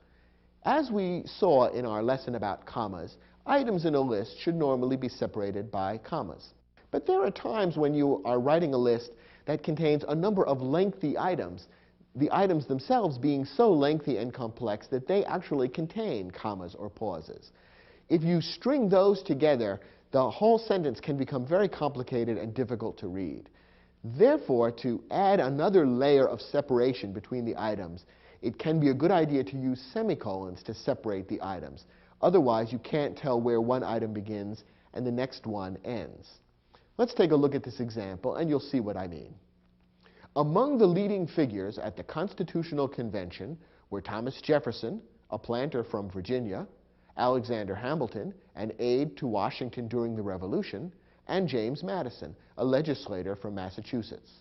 A: As we saw in our lesson about commas, items in a list should normally be separated by commas. But there are times when you are writing a list that contains a number of lengthy items, the items themselves being so lengthy and complex that they actually contain commas or pauses. If you string those together, the whole sentence can become very complicated and difficult to read. Therefore, to add another layer of separation between the items, it can be a good idea to use semicolons to separate the items. Otherwise, you can't tell where one item begins and the next one ends. Let's take a look at this example, and you'll see what I mean. Among the leading figures at the Constitutional Convention were Thomas Jefferson, a planter from Virginia, Alexander Hamilton, an aide to Washington during the Revolution, and James Madison, a legislator from Massachusetts.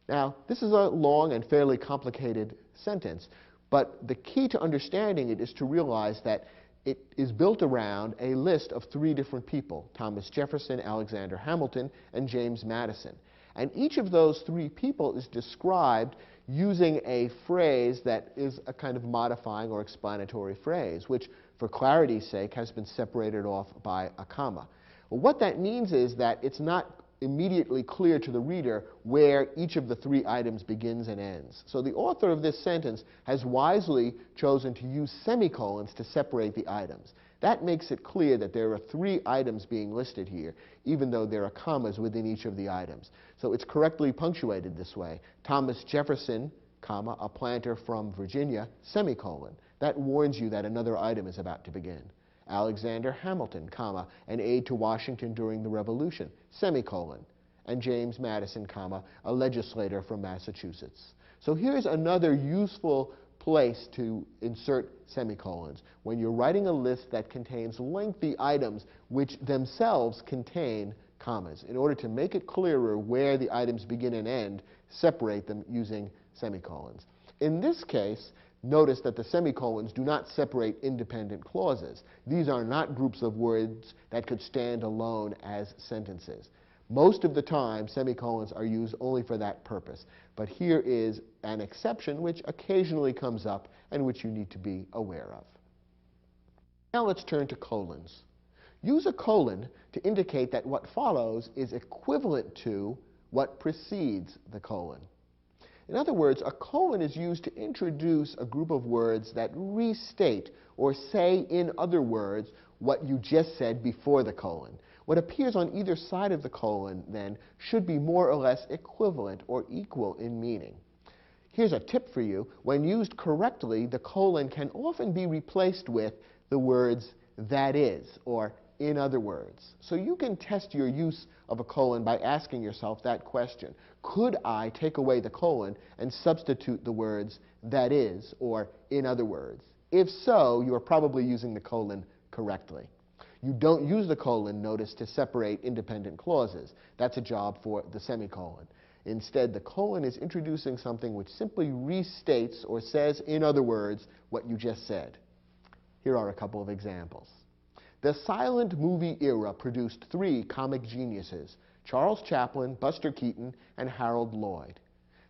A: Now, this is a long and fairly complicated sentence, but the key to understanding it is to realize that it is built around a list of three different people: Thomas Jefferson, Alexander Hamilton, and James Madison. And each of those three people is described using a phrase that is a kind of modifying or explanatory phrase, which, for clarity's sake, has been separated off by a comma. Well, what that means is that it's not immediately clear to the reader where each of the three items begins and ends. So the author of this sentence has wisely chosen to use semicolons to separate the items. That makes it clear that there are three items being listed here, even though there are commas within each of the items. So it's correctly punctuated this way: Thomas Jefferson, comma, a planter from Virginia, semicolon. That warns you that another item is about to begin. Alexander Hamilton, comma, an aide to Washington during the Revolution, semicolon. And James Madison, comma, a legislator from Massachusetts. So here's another useful place to insert semicolons when you're writing a list that contains lengthy items which themselves contain commas. In order to make it clearer where the items begin and end, separate them using semicolons. In this case, notice that the semicolons do not separate independent clauses. These are not groups of words that could stand alone as sentences. Most of the time, semicolons are used only for that purpose. But here is an exception which occasionally comes up and which you need to be aware of. Now let's turn to colons. Use a colon to indicate that what follows is equivalent to what precedes the colon. In other words, a colon is used to introduce a group of words that restate or say in other words what you just said before the colon. What appears on either side of the colon, then, should be more or less equivalent or equal in meaning. Here's a tip for you. When used correctly, the colon can often be replaced with the words "that is" or "in other words." So you can test your use of a colon by asking yourself that question. Could I take away the colon and substitute the words "that is" or "in other words"? If so, you are probably using the colon correctly. You don't use the colon, notice, to separate independent clauses. That's a job for the semicolon. Instead, the colon is introducing something which simply restates or says, in other words, what you just said. Here are a couple of examples. The silent movie era produced three comic geniuses: Charles Chaplin, Buster Keaton, and Harold Lloyd.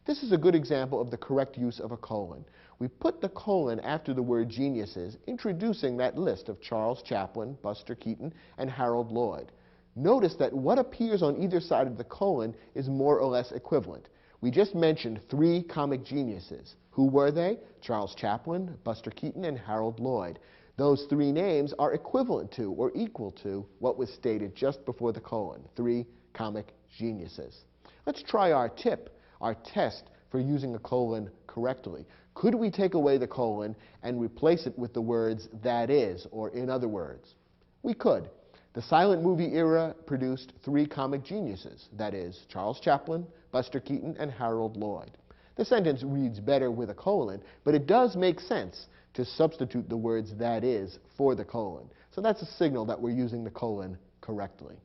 A: This is a good example of the correct use of a colon. We put the colon after the word geniuses, introducing that list of Charles Chaplin, Buster Keaton, and Harold Lloyd. Notice that what appears on either side of the colon is more or less equivalent. We just mentioned three comic geniuses. Who were they? Charles Chaplin, Buster Keaton, and Harold Lloyd. Those three names are equivalent to or equal to what was stated just before the colon, three comic geniuses. Let's try our tip, our test for using a colon correctly. Could we take away the colon and replace it with the words "that is" or "in other words"? We could. The silent movie era produced three comic geniuses, that is, Charles Chaplin, Buster Keaton, and Harold Lloyd. The sentence reads better with a colon, but it does make sense to substitute the words "that is" for the colon. So that's a signal that we're using the colon correctly.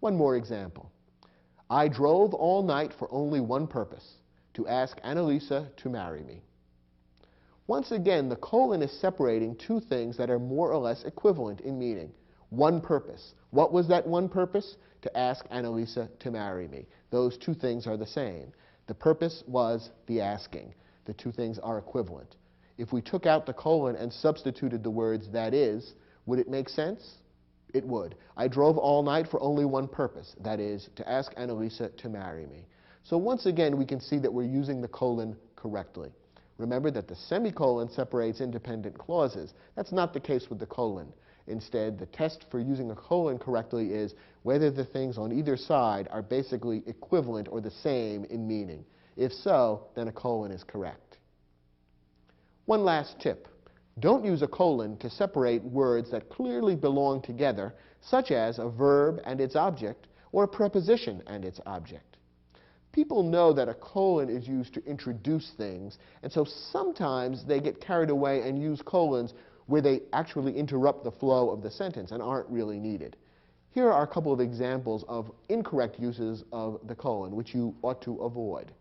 A: One more example. I drove all night for only one purpose: to ask Annalisa to marry me. Once again, the colon is separating two things that are more or less equivalent in meaning. One purpose. What was that one purpose? To ask Annalisa to marry me. Those two things are the same. The purpose was the asking. The two things are equivalent. If we took out the colon and substituted the words "that is," would it make sense? It would. I drove all night for only one purpose, that is, to ask Annalisa to marry me. So once again, we can see that we're using the colon correctly. Remember that the semicolon separates independent clauses. That's not the case with the colon. Instead, the test for using a colon correctly is whether the things on either side are basically equivalent or the same in meaning. If so, then a colon is correct. One last tip. Don't use a colon to separate words that clearly belong together, such as a verb and its object, or a preposition and its object. People know that a colon is used to introduce things, and so sometimes they get carried away and use colons where they actually interrupt the flow of the sentence and aren't really needed. Here are a couple of examples of incorrect uses of the colon, which you ought to avoid.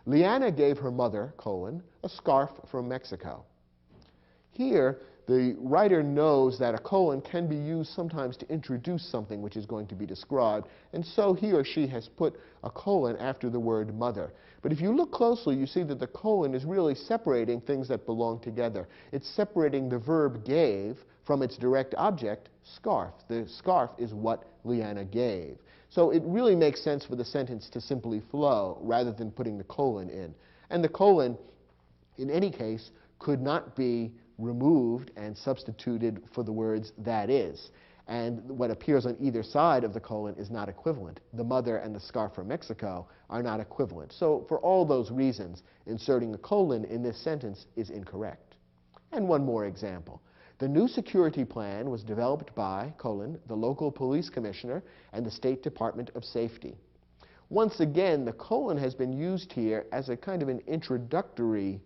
A: Leanna gave her mother, colon, a scarf from Mexico. Here, the writer knows that a colon can be used sometimes to introduce something which is going to be described, and so he or she has put a colon after the word mother. But if you look closely, you see that the colon is really separating things that belong together. It's separating the verb gave from its direct object, scarf. The scarf is what Leanna gave. So it really makes sense for the sentence to simply flow rather than putting the colon in. And the colon, in any case, could not be removed and substituted for the words "that is." And what appears on either side of the colon is not equivalent. The mother and the scarf from Mexico are not equivalent. So for all those reasons, inserting a colon in this sentence is incorrect. And one more example. The new security plan was developed by, colon, the local police commissioner and the State Department of Safety. Once again, the colon has been used here as a kind of an introductory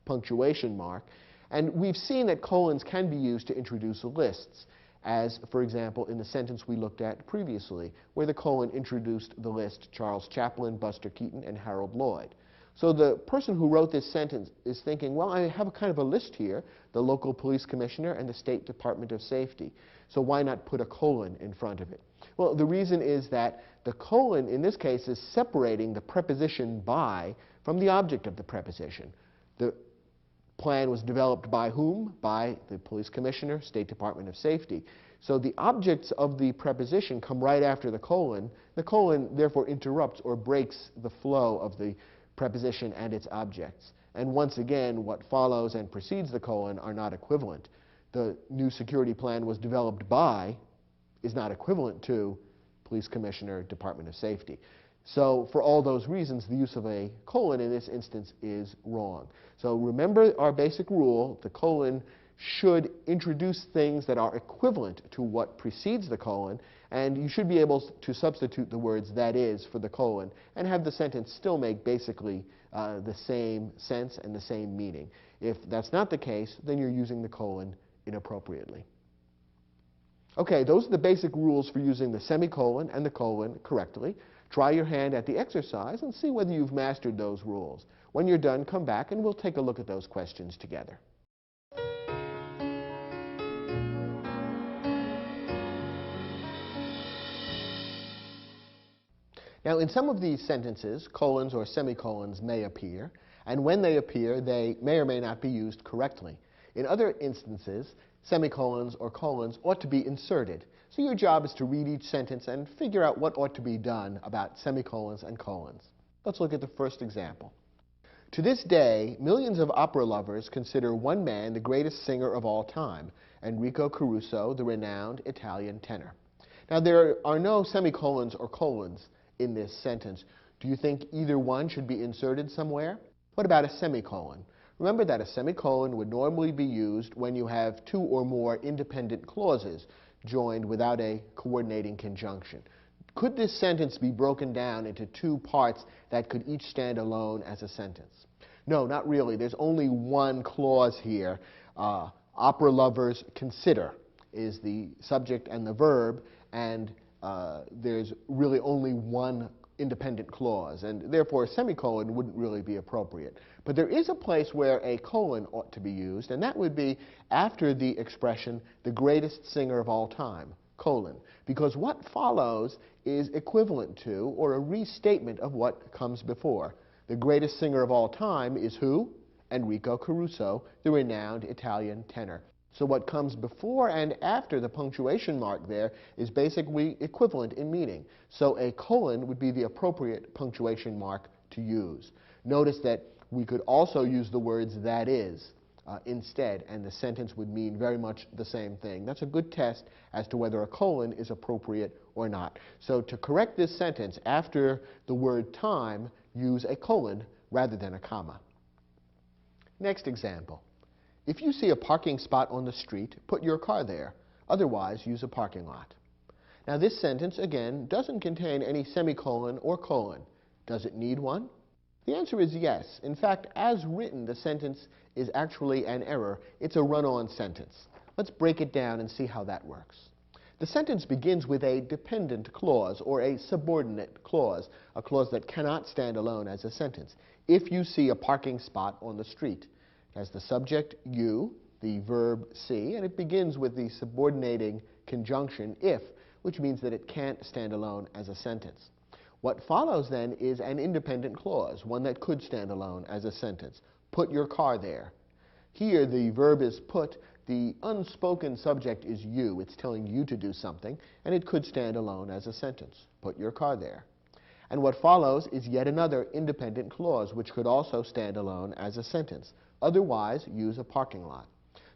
A: punctuation mark, and we've seen that colons can be used to introduce lists, as, for example, in the sentence we looked at previously, where the colon introduced the list Charles Chaplin, Buster Keaton, and Harold Lloyd. So the person who wrote this sentence is thinking, well, I have a kind of a list here, the local police commissioner and the State Department of Safety, so why not put a colon in front of it? Well, the reason is that the colon, in this case, is separating the preposition by from the object of the preposition. The plan was developed by whom? By the police commissioner, State Department of Safety. So the objects of the preposition come right after the colon. The colon, therefore, interrupts or breaks the flow of the preposition and its objects. And once again, what follows and precedes the colon are not equivalent. The new security plan was developed by is not equivalent to police commissioner, Department of Safety. So for all those reasons, the use of a colon in this instance is wrong. So remember our basic rule, the colon should introduce things that are equivalent to what precedes the colon, and you should be able to substitute the words "that is" for the colon and have the sentence still make basically the same sense and the same meaning. If that's not the case, then you're using the colon inappropriately. Okay, those are the basic rules for using the semicolon and the colon correctly. Try your hand at the exercise and see whether you've mastered those rules. When you're done, come back and we'll take a look at those questions together. Now, in some of these sentences, colons or semicolons may appear, and when they appear, they may or may not be used correctly. In other instances, semicolons or colons ought to be inserted. So your job is to read each sentence and figure out what ought to be done about semicolons and colons. Let's look at the first example. To this day, millions of opera lovers consider one man the greatest singer of all time, Enrico Caruso, the renowned Italian tenor. Now, there are no semicolons or colons in this sentence. Do you think either one should be inserted somewhere? What about a semicolon? Remember that a semicolon would normally be used when you have two or more independent clauses joined without a coordinating conjunction. Could this sentence be broken down into two parts that could each stand alone as a sentence? No, not really. There's only one clause here. Opera lovers consider is the subject and the verb, and there's really only one independent clause, and therefore a semicolon wouldn't really be appropriate. But there is a place where a colon ought to be used, and that would be after the expression, the greatest singer of all time, colon, because what follows is equivalent to or a restatement of what comes before. The greatest singer of all time is who? Enrico Caruso, the renowned Italian tenor. So what comes before and after the punctuation mark there is basically equivalent in meaning. So a colon would be the appropriate punctuation mark to use. Notice that we could also use the words "that is" instead, and the sentence would mean very much the same thing. That's a good test as to whether a colon is appropriate or not. So to correct this sentence, after the word time, use a colon rather than a comma. Next example. If you see a parking spot on the street, put your car there. Otherwise, use a parking lot. Now, this sentence, again, doesn't contain any semicolon or colon. Does it need one? The answer is yes. In fact, as written, the sentence is actually an error. It's a run-on sentence. Let's break it down and see how that works. The sentence begins with a dependent clause or a subordinate clause, a clause that cannot stand alone as a sentence. If you see a parking spot on the street, it has the subject you, the verb see, and it begins with the subordinating conjunction if, which means that it can't stand alone as a sentence. What follows then is an independent clause, one that could stand alone as a sentence. Put your car there. Here the verb is put, the unspoken subject is you. It's telling you to do something, and it could stand alone as a sentence. Put your car there. And what follows is yet another independent clause, which could also stand alone as a sentence. Otherwise, use a parking lot.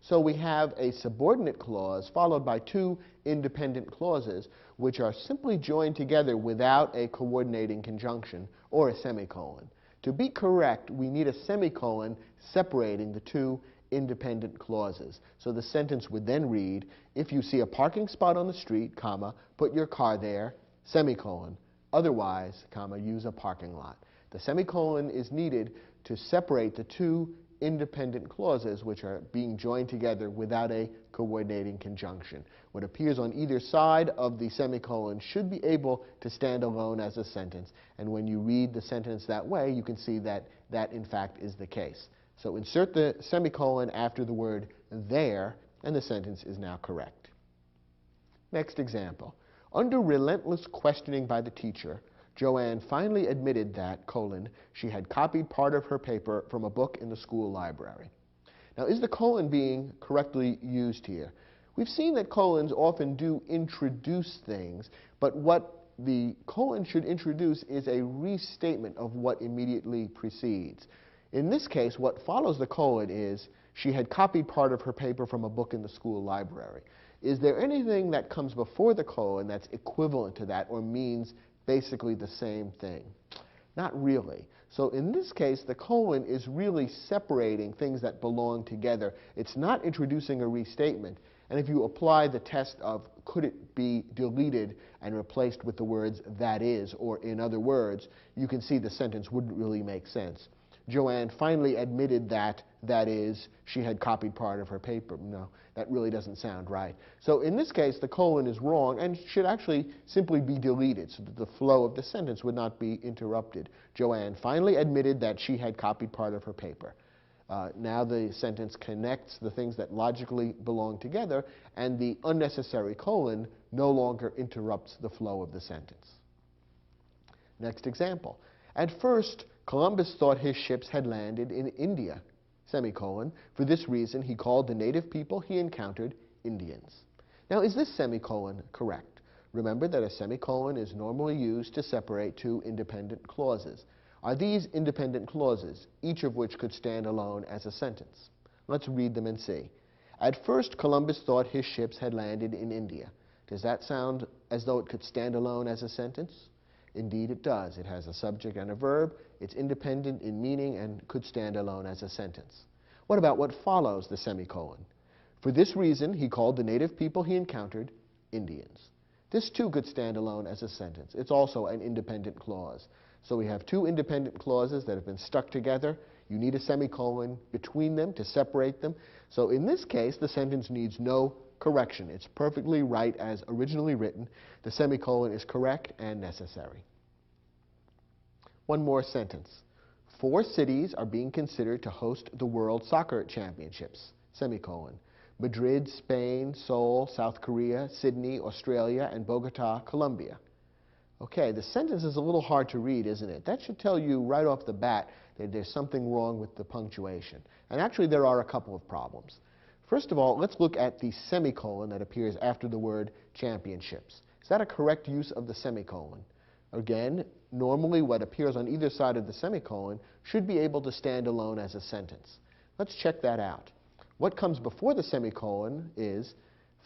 A: So we have a subordinate clause followed by two independent clauses, which are simply joined together without a coordinating conjunction or a semicolon. To be correct, we need a semicolon separating the two independent clauses. So the sentence would then read, if you see a parking spot on the street, comma, put your car there, semicolon, Otherwise, comma, use a parking lot. The semicolon is needed to separate the two independent clauses which are being joined together without a coordinating conjunction. What appears on either side of the semicolon should be able to stand alone as a sentence. And when you read the sentence that way, you can see that that in fact is the case. So insert the semicolon after the word there, and the sentence is now correct. Next example. Under relentless questioning by the teacher, Joanne finally admitted that, colon, she had copied part of her paper from a book in the school library. Now, is the colon being correctly used here? We've seen that colons often do introduce things, but what the colon should introduce is a restatement of what immediately precedes. In this case, what follows the colon is, she had copied part of her paper from a book in the school library. Is there anything that comes before the colon that's equivalent to that or means basically the same thing? Not really. So in this case, the colon is really separating things that belong together. It's not introducing a restatement. And if you apply the test of could it be deleted and replaced with the words that is, or in other words, you can see the sentence wouldn't really make sense. Joanne finally admitted that, that is, she had copied part of her paper. No, that really doesn't sound right. So in this case, the colon is wrong and should actually simply be deleted so that the flow of the sentence would not be interrupted. Joanne finally admitted that she had copied part of her paper. Now the sentence connects the things that logically belong together, and the unnecessary colon no longer interrupts the flow of the sentence. Next example. At first, Columbus thought his ships had landed in India, semicolon. For this reason, he called the native people he encountered Indians. Now, is this semicolon correct? Remember that a semicolon is normally used to separate two independent clauses. Are these independent clauses, each of which could stand alone as a sentence? Let's read them and see. At first, Columbus thought his ships had landed in India. Does that sound as though it could stand alone as a sentence? Indeed, it does. It has a subject and a verb. It's independent in meaning and could stand alone as a sentence. What about what follows the semicolon? For this reason, he called the native people he encountered Indians. This, too, could stand alone as a sentence. It's also an independent clause. So we have two independent clauses that have been stuck together. You need a semicolon between them to separate them. So in this case, the sentence needs no correction. It's perfectly right as originally written. The semicolon is correct and necessary. One more sentence. 4 cities are being considered to host the World Soccer Championships, semicolon. Madrid, Spain, Seoul, South Korea, Sydney, Australia, and Bogota, Colombia. Okay, the sentence is a little hard to read, isn't it? That should tell you right off the bat that there's something wrong with the punctuation. And actually, there are a couple of problems. First of all, let's look at the semicolon that appears after the word championships. Is that a correct use of the semicolon? Again, normally what appears on either side of the semicolon should be able to stand alone as a sentence. Let's check that out. What comes before the semicolon is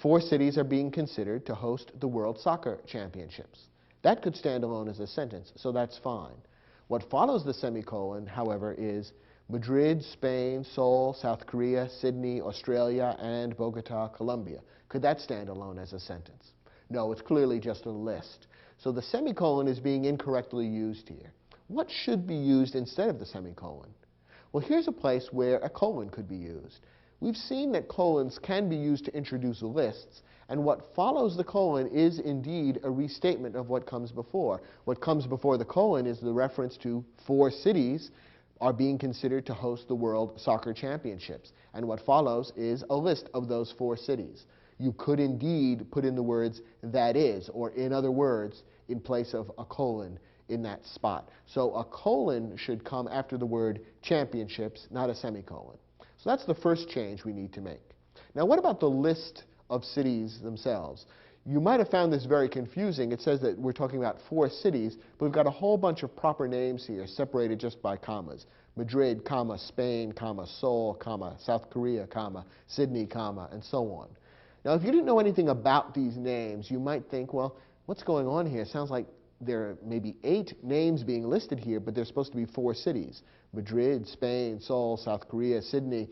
A: 4 cities are being considered to host the World Soccer Championships. That could stand alone as a sentence, so that's fine. What follows the semicolon, however, is Madrid, Spain, Seoul, South Korea, Sydney, Australia, and Bogota, Colombia. Could that stand alone as a sentence? No, it's clearly just a list. So the semicolon is being incorrectly used here. What should be used instead of the semicolon? Well, here's a place where a colon could be used. We've seen that colons can be used to introduce lists, and what follows the colon is indeed a restatement of what comes before. What comes before the colon is the reference to 4 cities are being considered to host the World Soccer Championships. And what follows is a list of those 4 cities. You could indeed put in the words that is, or in other words, in place of a colon in that spot. So a colon should come after the word championships, not a semicolon. So that's the first change we need to make. Now, what about the list of cities themselves? You might have found this very confusing. It says that we're talking about 4 cities, but we've got a whole bunch of proper names here separated just by commas. Madrid, comma, Spain, comma, Seoul, comma, South Korea, comma, Sydney, comma, and so on. Now, if you didn't know anything about these names, you might think, well, what's going on here? It sounds like there are maybe 8 names being listed here, but there's supposed to be 4 cities. Madrid, Spain, Seoul, South Korea, Sydney.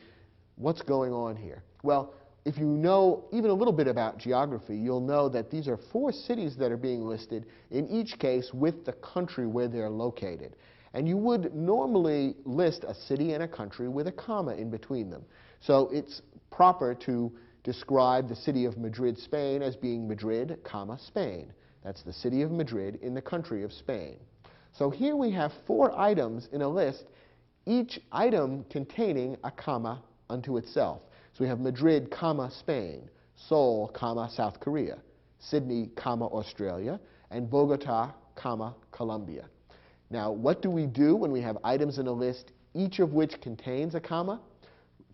A: What's going on here? Well, if you know even a little bit about geography, you'll know that these are 4 cities that are being listed, in each case with the country where they're located. And you would normally list a city and a country with a comma in between them. So it's proper to describe the city of Madrid, Spain as being Madrid, comma, Spain. That's the city of Madrid in the country of Spain. So here we have 4 items in a list, each item containing a comma unto itself. So we have Madrid, comma, Spain, Seoul, comma, South Korea, Sydney, comma, Australia, and Bogota, comma, Colombia. Now, what do we do when we have items in a list, each of which contains a comma?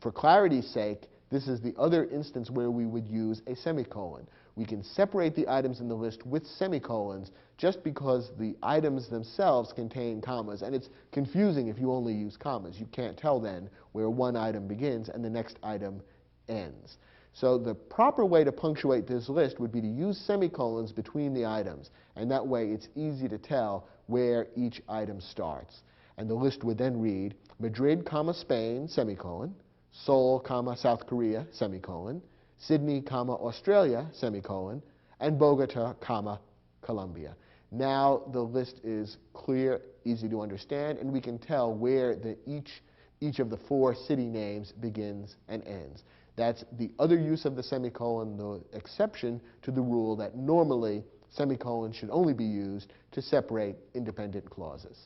A: For clarity's sake, this is the other instance where we would use a semicolon. We can separate the items in the list with semicolons just because the items themselves contain commas. And it's confusing if you only use commas. You can't tell then where one item begins and the next item ends. So the proper way to punctuate this list would be to use semicolons between the items. And that way it's easy to tell where each item starts. And the list would then read Madrid, comma, Spain, semicolon, Seoul, comma, South Korea, semicolon, Sydney, comma, Australia, semicolon, and Bogota, comma, Colombia. Now the list is clear, easy to understand, and we can tell where each of the 4 city names begins and ends. That's the other use of the semicolon, the exception to the rule that normally semicolons should only be used to separate independent clauses.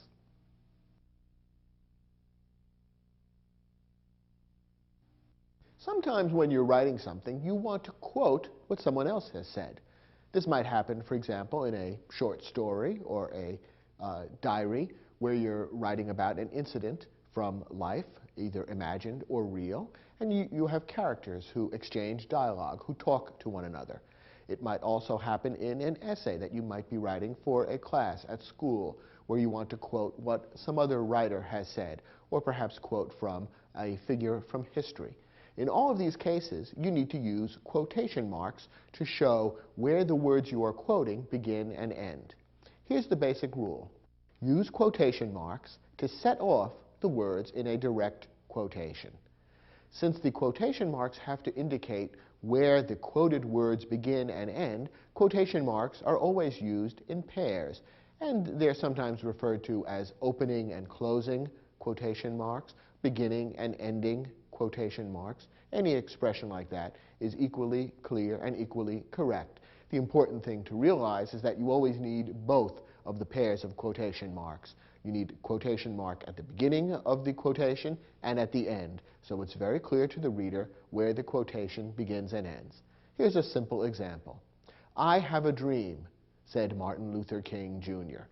A: Sometimes when you're writing something, you want to quote what someone else has said. This might happen, for example, in a short story or a diary where you're writing about an incident from life, either imagined or real, and you have characters who exchange dialogue, who talk to one another. It might also happen in an essay that you might be writing for a class at school where you want to quote what some other writer has said, or perhaps quote from a figure from history. In all of these cases, you need to use quotation marks to show where the words you are quoting begin and end. Here's the basic rule. Use quotation marks to set off the words in a direct quotation. Since the quotation marks have to indicate where the quoted words begin and end, quotation marks are always used in pairs, and they're sometimes referred to as opening and closing quotation marks, beginning and ending quotation marks. Any expression like that is equally clear and equally correct. The important thing to realize is that you always need both of the pairs of quotation marks. You need a quotation mark at the beginning of the quotation and at the end, so it's very clear to the reader where the quotation begins and ends. Here's a simple example. "I have a dream," said Martin Luther King, Jr.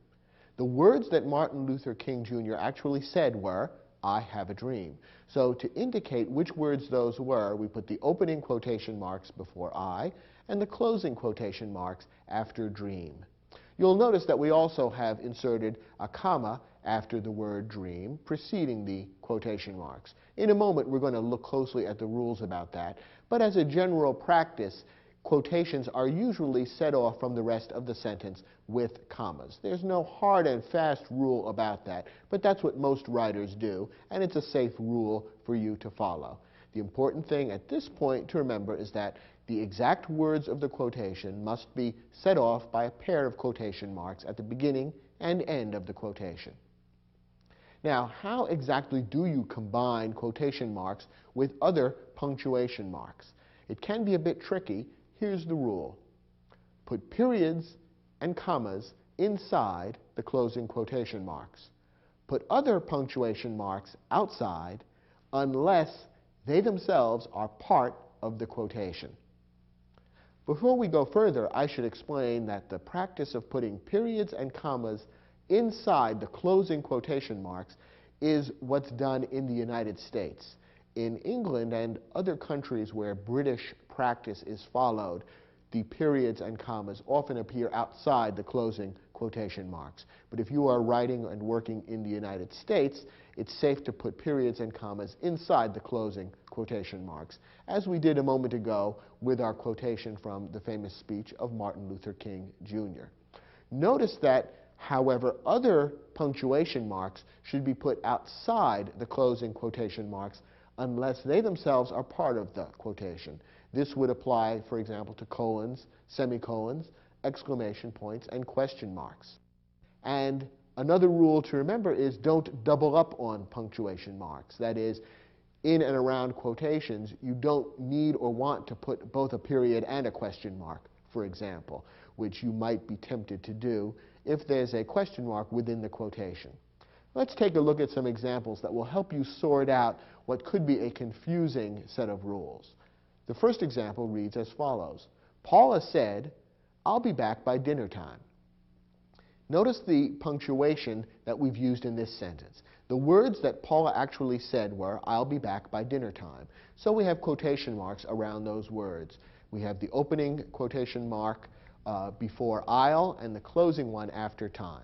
A: The words that Martin Luther King, Jr. actually said were, "I have a dream." So to indicate which words those were, we put the opening quotation marks before I and the closing quotation marks after dream. You'll notice that we also have inserted a comma after the word dream, preceding the quotation marks. In a moment, we're going to look closely at the rules about that, but as a general practice, quotations are usually set off from the rest of the sentence with commas. There's no hard and fast rule about that, but that's what most writers do, and it's a safe rule for you to follow. The important thing at this point to remember is that the exact words of the quotation must be set off by a pair of quotation marks at the beginning and end of the quotation. Now, how exactly do you combine quotation marks with other punctuation marks? It can be a bit tricky. Here's the rule. Put periods and commas inside the closing quotation marks. Put other punctuation marks outside unless they themselves are part of the quotation. Before we go further, I should explain that the practice of putting periods and commas inside the closing quotation marks is what's done in the United States. In England and other countries where British practice is followed, the periods and commas often appear outside the closing quotation marks. But if you are writing and working in the United States, it's safe to put periods and commas inside the closing quotation marks, as we did a moment ago with our quotation from the famous speech of Martin Luther King, Jr. Notice that, however, other punctuation marks should be put outside the closing quotation marks unless they themselves are part of the quotation. This would apply, for example, to colons, semicolons, exclamation points, and question marks. And another rule to remember is don't double up on punctuation marks. That is, in and around quotations, you don't need or want to put both a period and a question mark, for example, which you might be tempted to do if there's a question mark within the quotation. Let's take a look at some examples that will help you sort out what could be a confusing set of rules. The first example reads as follows. Paula said, "I'll be back by dinner time." Notice the punctuation that we've used in this sentence. The words that Paula actually said were, "I'll be back by dinner time." So we have quotation marks around those words. We have the opening quotation mark before "I'll" and the closing one after "time."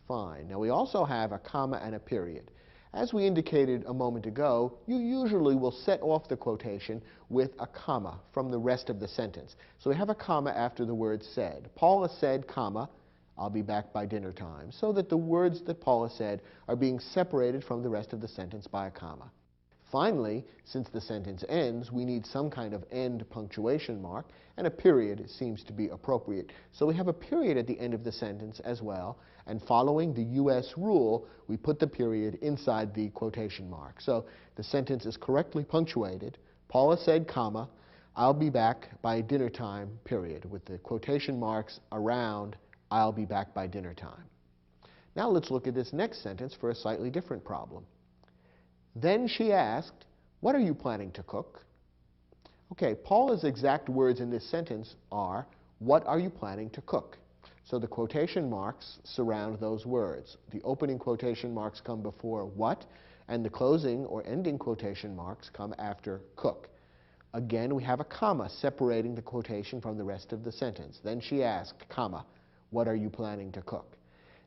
A: Fine. Now we also have a comma and a period. As we indicated a moment ago, you usually will set off the quotation with a comma from the rest of the sentence. So we have a comma after the word said. Paula said, comma, "I'll be back by dinner time," so that the words that Paula said are being separated from the rest of the sentence by a comma. Finally, since the sentence ends, we need some kind of end punctuation mark, and a period seems to be appropriate. So we have a period at the end of the sentence as well, and following the U.S. rule, we put the period inside the quotation mark. So the sentence is correctly punctuated. Paula said, comma, "I'll be back by dinner time," period, with the quotation marks around "I'll be back by dinner time." Now let's look at this next sentence for a slightly different problem. Then she asked, "What are you planning to cook?" Okay, Paula's exact words in this sentence are, "What are you planning to cook?" So the quotation marks surround those words. The opening quotation marks come before "what," and the closing or ending quotation marks come after "cook." Again, we have a comma separating the quotation from the rest of the sentence. Then she asked, comma, "What are you planning to cook?"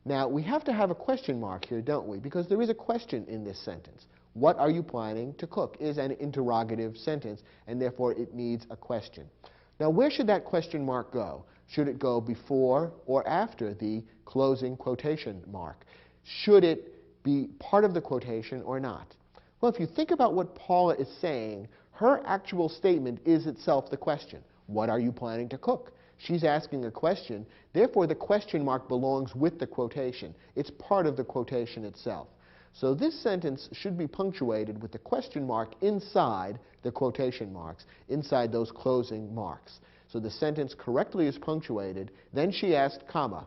A: Now, we have to have a question mark here, don't we? Because there is a question in this sentence. What are you planning to cook is an interrogative sentence, and therefore it needs a question. Now, where should that question mark go? Should it go before or after the closing quotation mark? Should it be part of the quotation or not? Well, if you think about what Paula is saying, her actual statement is itself the question. What are you planning to cook? She's asking a question, therefore the question mark belongs with the quotation. It's part of the quotation itself. So this sentence should be punctuated with the question mark inside the quotation marks, inside those closing marks. So the sentence correctly is punctuated. Then she asked, comma,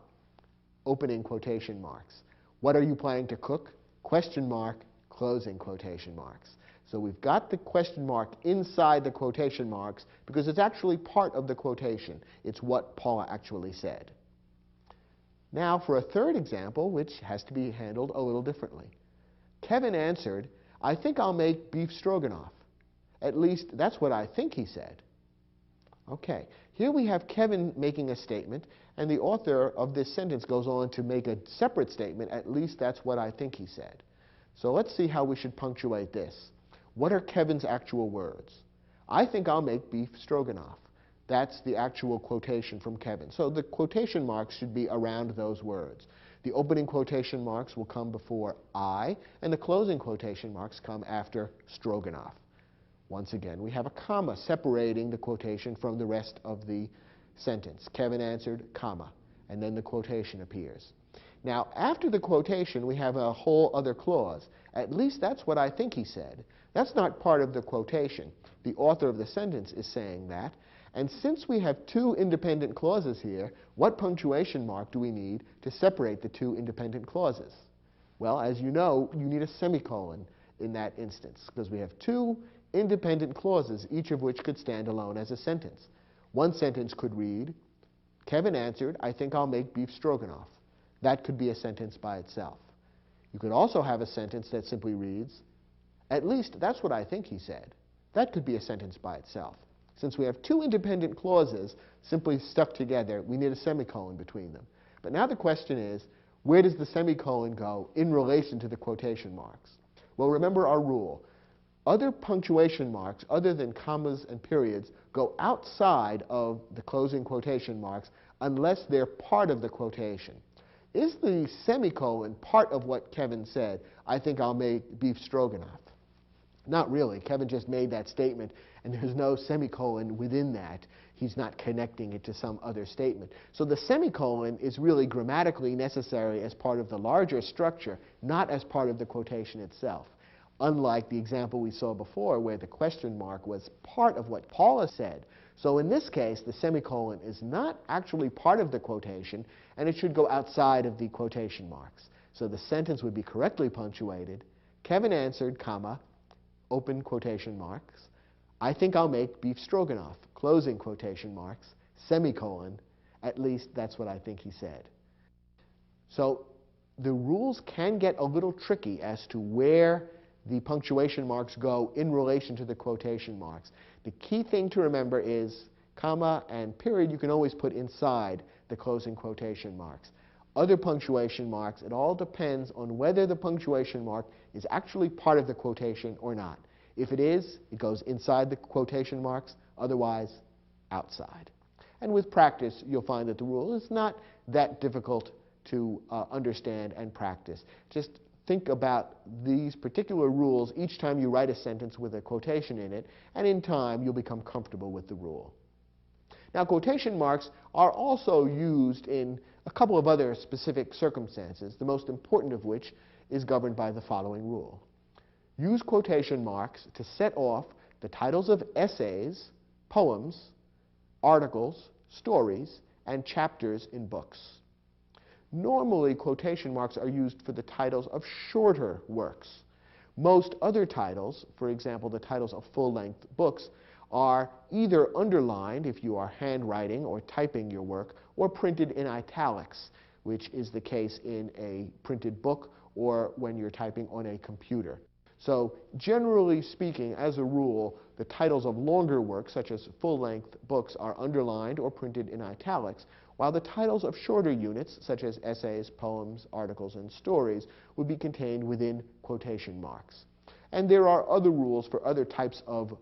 A: opening quotation marks. What are you planning to cook? Question mark, closing quotation marks. So we've got the question mark inside the quotation marks because it's actually part of the quotation. It's what Paula actually said. Now for a third example, which has to be handled a little differently. Kevin answered, "I think I'll make beef stroganoff. At least that's what I think he said." Okay, here we have Kevin making a statement, and the author of this sentence goes on to make a separate statement, "At least that's what I think he said." So let's see how we should punctuate this. What are Kevin's actual words? "I think I'll make beef stroganoff." That's the actual quotation from Kevin. So the quotation marks should be around those words. The opening quotation marks will come before "I," and the closing quotation marks come after stroganoff. Once again, we have a comma separating the quotation from the rest of the sentence. Kevin answered, comma, and then the quotation appears. Now, after the quotation, we have a whole other clause. "At least that's what I think he said." That's not part of the quotation. The author of the sentence is saying that. And since we have two independent clauses here, what punctuation mark do we need to separate the two independent clauses? Well, as you know, you need a semicolon in that instance, because we have two independent clauses, each of which could stand alone as a sentence. One sentence could read, "Kevin answered, I think I'll make beef stroganoff." That could be a sentence by itself. You could also have a sentence that simply reads, "At least that's what I think he said." That could be a sentence by itself. Since we have two independent clauses simply stuck together, we need a semicolon between them. But now the question is, where does the semicolon go in relation to the quotation marks? Well, remember our rule. Other punctuation marks, other than commas and periods, go outside of the closing quotation marks unless they're part of the quotation. Is the semicolon part of what Kevin said, "I think I'll make beef stroganoff"? Not really. Kevin just made that statement, and there's no semicolon within that. He's not connecting it to some other statement. So the semicolon is really grammatically necessary as part of the larger structure, not as part of the quotation itself. Unlike the example we saw before where the question mark was part of what Paula said. So in this case, the semicolon is not actually part of the quotation, and it should go outside of the quotation marks. So the sentence would be correctly punctuated. Kevin answered, comma, open quotation marks. I think I'll make beef stroganoff, closing quotation marks, semicolon. At least that's what I think he said. So the rules can get a little tricky as to where the punctuation marks go in relation to the quotation marks. The key thing to remember is comma and period you can always put inside the closing quotation marks. Other punctuation marks, it all depends on whether the punctuation mark is actually part of the quotation or not. If it is, it goes inside the quotation marks, otherwise outside. And with practice, you'll find that the rule is not that difficult to understand and practice. Just think about these particular rules each time you write a sentence with a quotation in it, and in time you'll become comfortable with the rule. Now, quotation marks are also used in a couple of other specific circumstances, the most important of which is governed by the following rule. Use quotation marks to set off the titles of essays, poems, articles, stories, and chapters in books. Normally, quotation marks are used for the titles of shorter works. Most other titles, for example, the titles of full-length books, are either underlined if you are handwriting or typing your work, or printed in italics, which is the case in a printed book or when you're typing on a computer. So generally speaking, as a rule, the titles of longer works, such as full-length books, are underlined or printed in italics, while the titles of shorter units, such as essays, poems, articles, and stories, would be contained within quotation marks. And there are other rules for other types of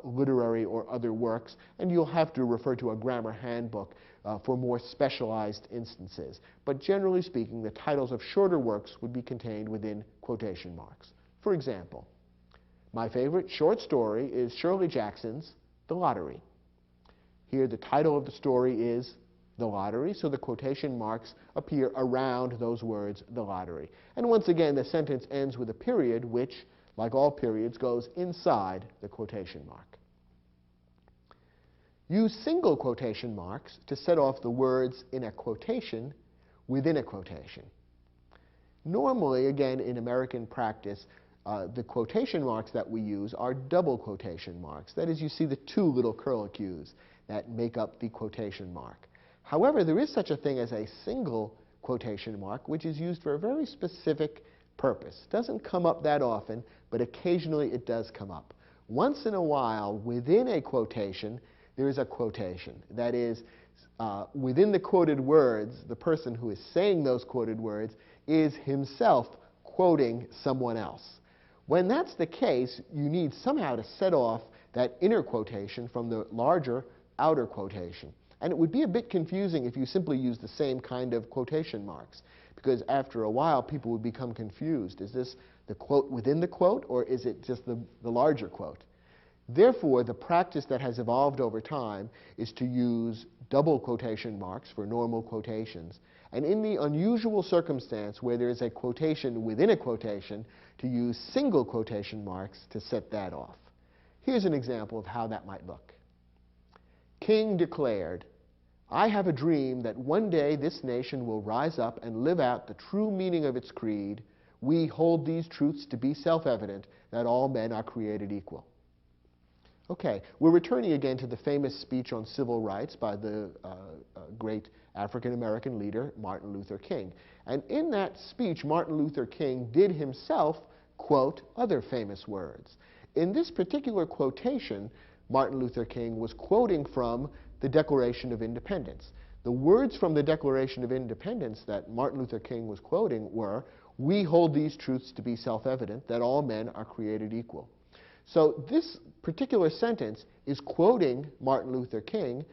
A: literary or other works, and you'll have to refer to a grammar handbook for more specialized instances. But generally speaking, the titles of shorter works would be contained within quotation marks. For example, my favorite short story is Shirley Jackson's The Lottery. Here the title of the story is The Lottery, so the quotation marks appear around those words, The Lottery. And once again, the sentence ends with a period which, like all periods, goes inside the quotation mark. Use single quotation marks to set off the words in a quotation within a quotation. Normally, again, in American practice, the quotation marks that we use are double quotation marks. That is, you see the two little curlicues that make up the quotation mark. However, there is such a thing as a single quotation mark, which is used for a very specific purpose. It doesn't come up that often, but occasionally it does come up. Once in a while, within a quotation, there is a quotation. That is, within the quoted words, the person who is saying those quoted words is himself quoting someone else. When that's the case, you need somehow to set off that inner quotation from the larger outer quotation. And it would be a bit confusing if you simply use the same kind of quotation marks, because after a while people would become confused. Is this the quote within the quote, or is it just the larger quote? Therefore, the practice that has evolved over time is to use double quotation marks for normal quotations, and in the unusual circumstance where there is a quotation within a quotation, to use single quotation marks to set that off. Here's an example of how that might look. King declared, I have a dream that one day this nation will rise up and live out the true meaning of its creed. We hold these truths to be self-evident, that all men are created equal. Okay, we're returning again to the famous speech on civil rights by the great African-American leader, Martin Luther King. And in that speech, Martin Luther King did himself quote other famous words. In this particular quotation, Martin Luther King was quoting from the Declaration of Independence. The words from the Declaration of Independence that Martin Luther King was quoting were, we hold these truths to be self-evident, that all men are created equal. So this particular sentence is quoting Martin Luther King,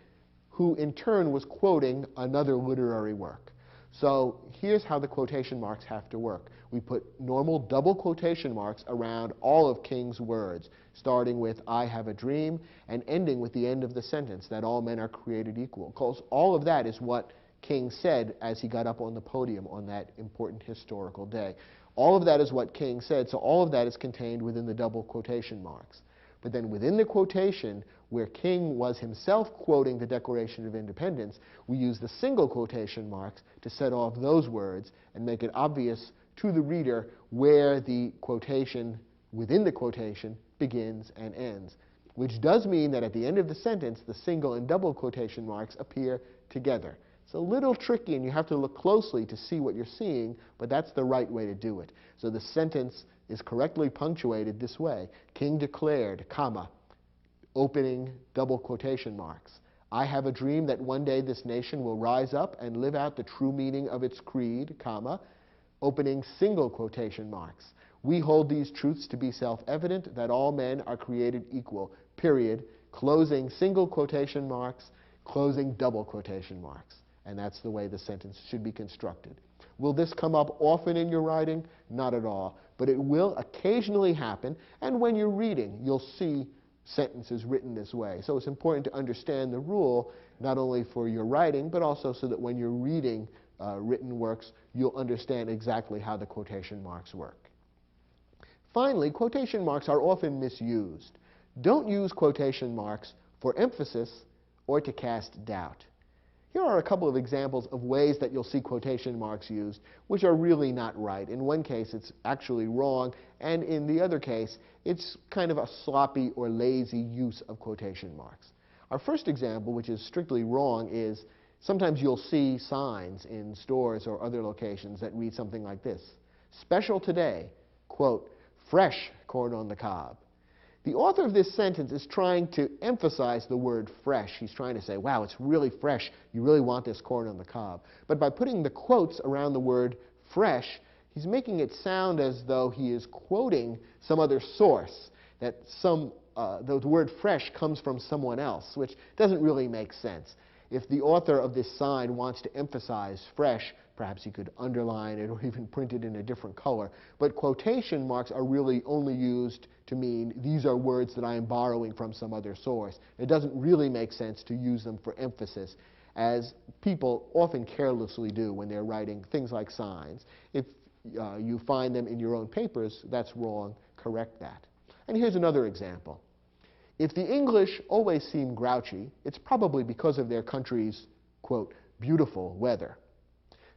A: who in turn was quoting another literary work. So here's how the quotation marks have to work. We put normal double quotation marks around all of King's words, starting with "I have a dream" and ending with the end of the sentence, that all men are created equal. Because all of that is what King said as he got up on the podium on that important historical day. All of that is what King said, so all of that is contained within the double quotation marks. But then within the quotation, where King was himself quoting the Declaration of Independence, we use the single quotation marks to set off those words and make it obvious to the reader where the quotation within the quotation begins and ends, which does mean that at the end of the sentence, the single and double quotation marks appear together. It's a little tricky, and you have to look closely to see what you're seeing, but that's the right way to do it. So the sentence is correctly punctuated this way: King declared, comma, opening double quotation marks, "I have a dream that one day this nation will rise up and live out the true meaning of its creed, comma, opening single quotation marks. We hold these truths to be self-evident, that all men are created equal, period, closing single quotation marks, closing double quotation marks." And that's the way the sentence should be constructed. Will this come up often in your writing? Not at all. But it will occasionally happen, and when you're reading, you'll see sentences written this way. So it's important to understand the rule, not only for your writing, but also so that when you're reading written works, you'll understand exactly how the quotation marks work. Finally, quotation marks are often misused. Don't use quotation marks for emphasis or to cast doubt. Here are a couple of examples of ways that you'll see quotation marks used, which are really not right. In one case, it's actually wrong, and in the other case, it's kind of a sloppy or lazy use of quotation marks. Our first example, which is strictly wrong, is sometimes you'll see signs in stores or other locations that read something like this: "Special today, quote, fresh corn on the cob." The author of this sentence is trying to emphasize the word fresh. He's trying to say, wow, it's really fresh. You really want this corn on the cob. But by putting the quotes around the word fresh, he's making it sound as though he is quoting some other source, that the word fresh comes from someone else, which doesn't really make sense. If the author of this sign wants to emphasize fresh, perhaps he could underline it or even print it in a different color. But quotation marks are really only used to mean these are words that I am borrowing from some other source. It doesn't really make sense to use them for emphasis, as people often carelessly do when they're writing things like signs. If you find them in your own papers, that's wrong. Correct that. And here's another example. If the English always seem grouchy, it's probably because of their country's, quote, beautiful weather.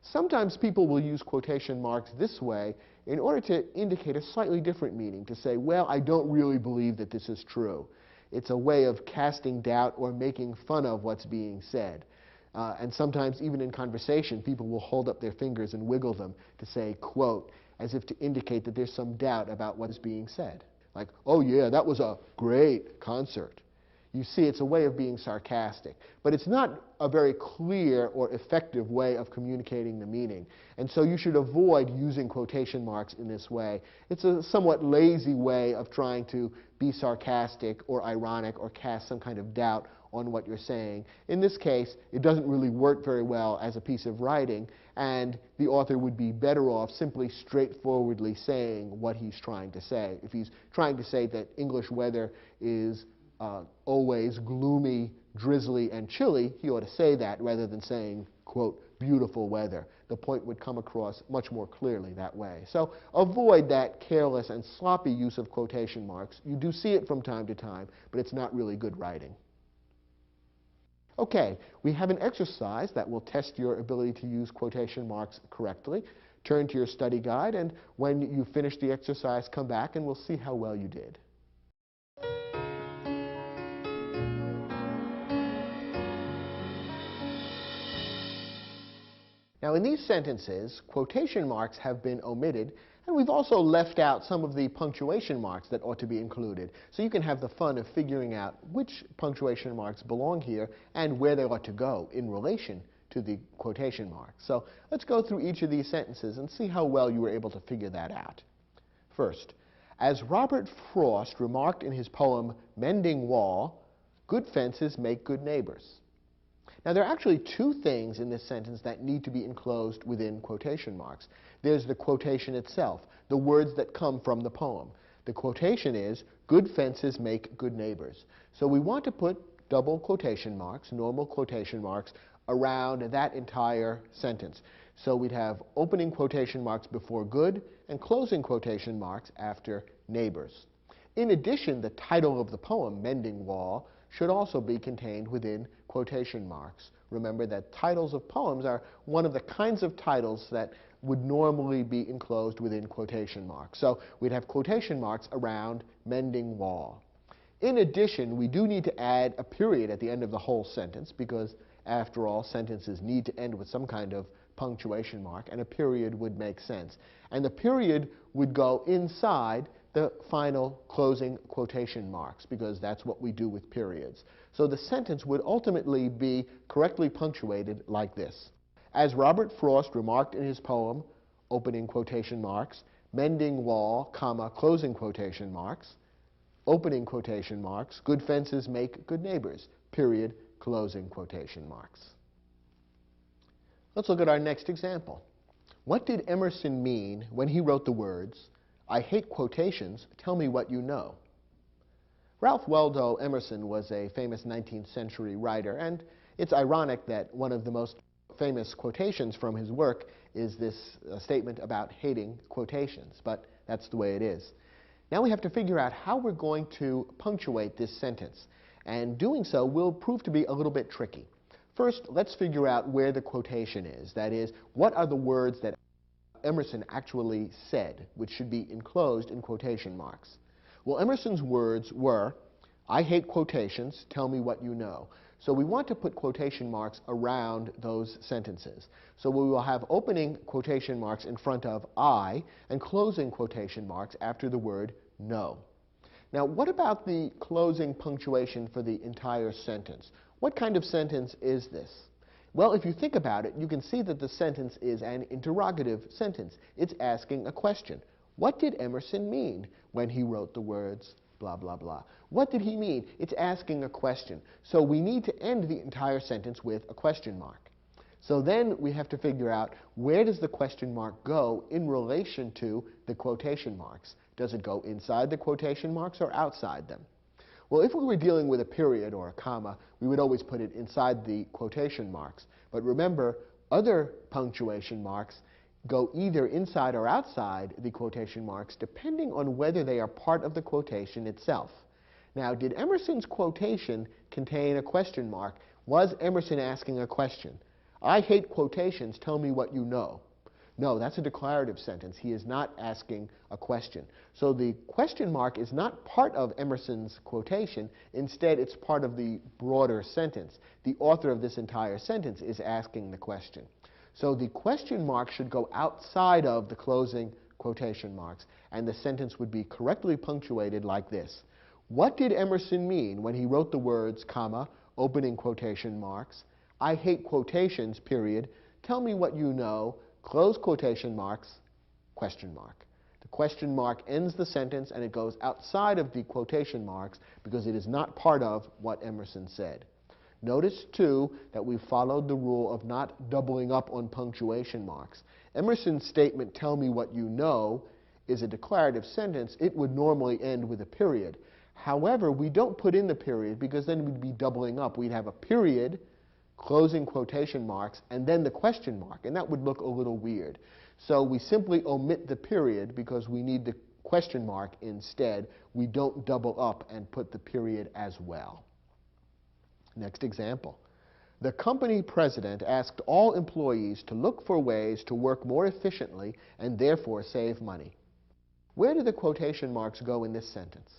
A: Sometimes people will use quotation marks this way in order to indicate a slightly different meaning, to say, well, I don't really believe that this is true. It's a way of casting doubt or making fun of what's being said. And sometimes, even in conversation, people will hold up their fingers and wiggle them to say, quote, as if to indicate that there's some doubt about what is being said. Like, oh yeah, that was a great concert. You see, it's a way of being sarcastic. But it's not a very clear or effective way of communicating the meaning. And so you should avoid using quotation marks in this way. It's a somewhat lazy way of trying to be sarcastic or ironic or cast some kind of doubt on what you're saying. In this case, it doesn't really work very well as a piece of writing, and the author would be better off simply straightforwardly saying what he's trying to say. If he's trying to say that English weather is always gloomy, drizzly, and chilly, he ought to say that rather than saying, quote, beautiful weather. The point would come across much more clearly that way. So avoid that careless and sloppy use of quotation marks. You do see it from time to time, but it's not really good writing. Okay, we have an exercise that will test your ability to use quotation marks correctly. Turn to your study guide, and when you finish the exercise, come back and we'll see how well you did. Now, in these sentences, quotation marks have been omitted, and we've also left out some of the punctuation marks that ought to be included. So you can have the fun of figuring out which punctuation marks belong here and where they ought to go in relation to the quotation marks. So let's go through each of these sentences and see how well you were able to figure that out. First, as Robert Frost remarked in his poem, Mending Wall, good fences make good neighbors. Now, there are actually two things in this sentence that need to be enclosed within quotation marks. There's the quotation itself, the words that come from the poem. The quotation is, "Good fences make good neighbors." So we want to put double quotation marks, normal quotation marks, around that entire sentence. So we'd have opening quotation marks before good and closing quotation marks after neighbors. In addition, the title of the poem, Mending Wall, should also be contained within quotation marks. Remember that titles of poems are one of the kinds of titles that would normally be enclosed within quotation marks. So we'd have quotation marks around Mending Wall. In addition, we do need to add a period at the end of the whole sentence because, after all, sentences need to end with some kind of punctuation mark, and a period would make sense. And the period would go inside the final closing quotation marks because that's what we do with periods. So the sentence would ultimately be correctly punctuated like this. As Robert Frost remarked in his poem, opening quotation marks, "Mending wall, comma, closing quotation marks," opening quotation marks, "Good fences make good neighbors," period, closing quotation marks. Let's look at our next example. What did Emerson mean when he wrote the words, "I hate quotations, tell me what you know"? Ralph Waldo Emerson was a famous 19th century writer, and it's ironic that one of the most famous quotations from his work is this statement about hating quotations, but that's the way it is. Now we have to figure out how we're going to punctuate this sentence, and doing so will prove to be a little bit tricky. First, let's figure out where the quotation is. That is, what are the words that Emerson actually said, which should be enclosed in quotation marks? Well, Emerson's words were, "I hate quotations, tell me what you know." So we want to put quotation marks around those sentences. So we will have opening quotation marks in front of I and closing quotation marks after the word know. Now, what about the closing punctuation for the entire sentence? What kind of sentence is this? Well, if you think about it, you can see that the sentence is an interrogative sentence. It's asking a question. What did Emerson mean when he wrote the words blah, blah, blah? What did he mean? It's asking a question. So we need to end the entire sentence with a question mark. So then we have to figure out, where does the question mark go in relation to the quotation marks? Does it go inside the quotation marks or outside them? Well, if we were dealing with a period or a comma, we would always put it inside the quotation marks. But remember, other punctuation marks go either inside or outside the quotation marks, depending on whether they are part of the quotation itself. Now, did Emerson's quotation contain a question mark? Was Emerson asking a question? "I hate quotations, tell me what you know." No, that's a declarative sentence. He is not asking a question. So the question mark is not part of Emerson's quotation. Instead, it's part of the broader sentence. The author of this entire sentence is asking the question. So the question mark should go outside of the closing quotation marks, and the sentence would be correctly punctuated like this. What did Emerson mean when he wrote the words, comma, opening quotation marks, "I hate quotations, period, tell me what you know," close quotation marks, question mark. The question mark ends the sentence and it goes outside of the quotation marks because it is not part of what Emerson said. Notice, too, that we followed the rule of not doubling up on punctuation marks. Emerson's statement, "Tell me what you know," is a declarative sentence. It would normally end with a period. However, we don't put in the period because then we'd be doubling up. We'd have a period, closing quotation marks, and then the question mark, and that would look a little weird. So we simply omit the period because we need the question mark instead. We don't double up and put the period as well. Next example. The company president asked all employees to look for ways to work more efficiently and therefore save money. Where do the quotation marks go in this sentence?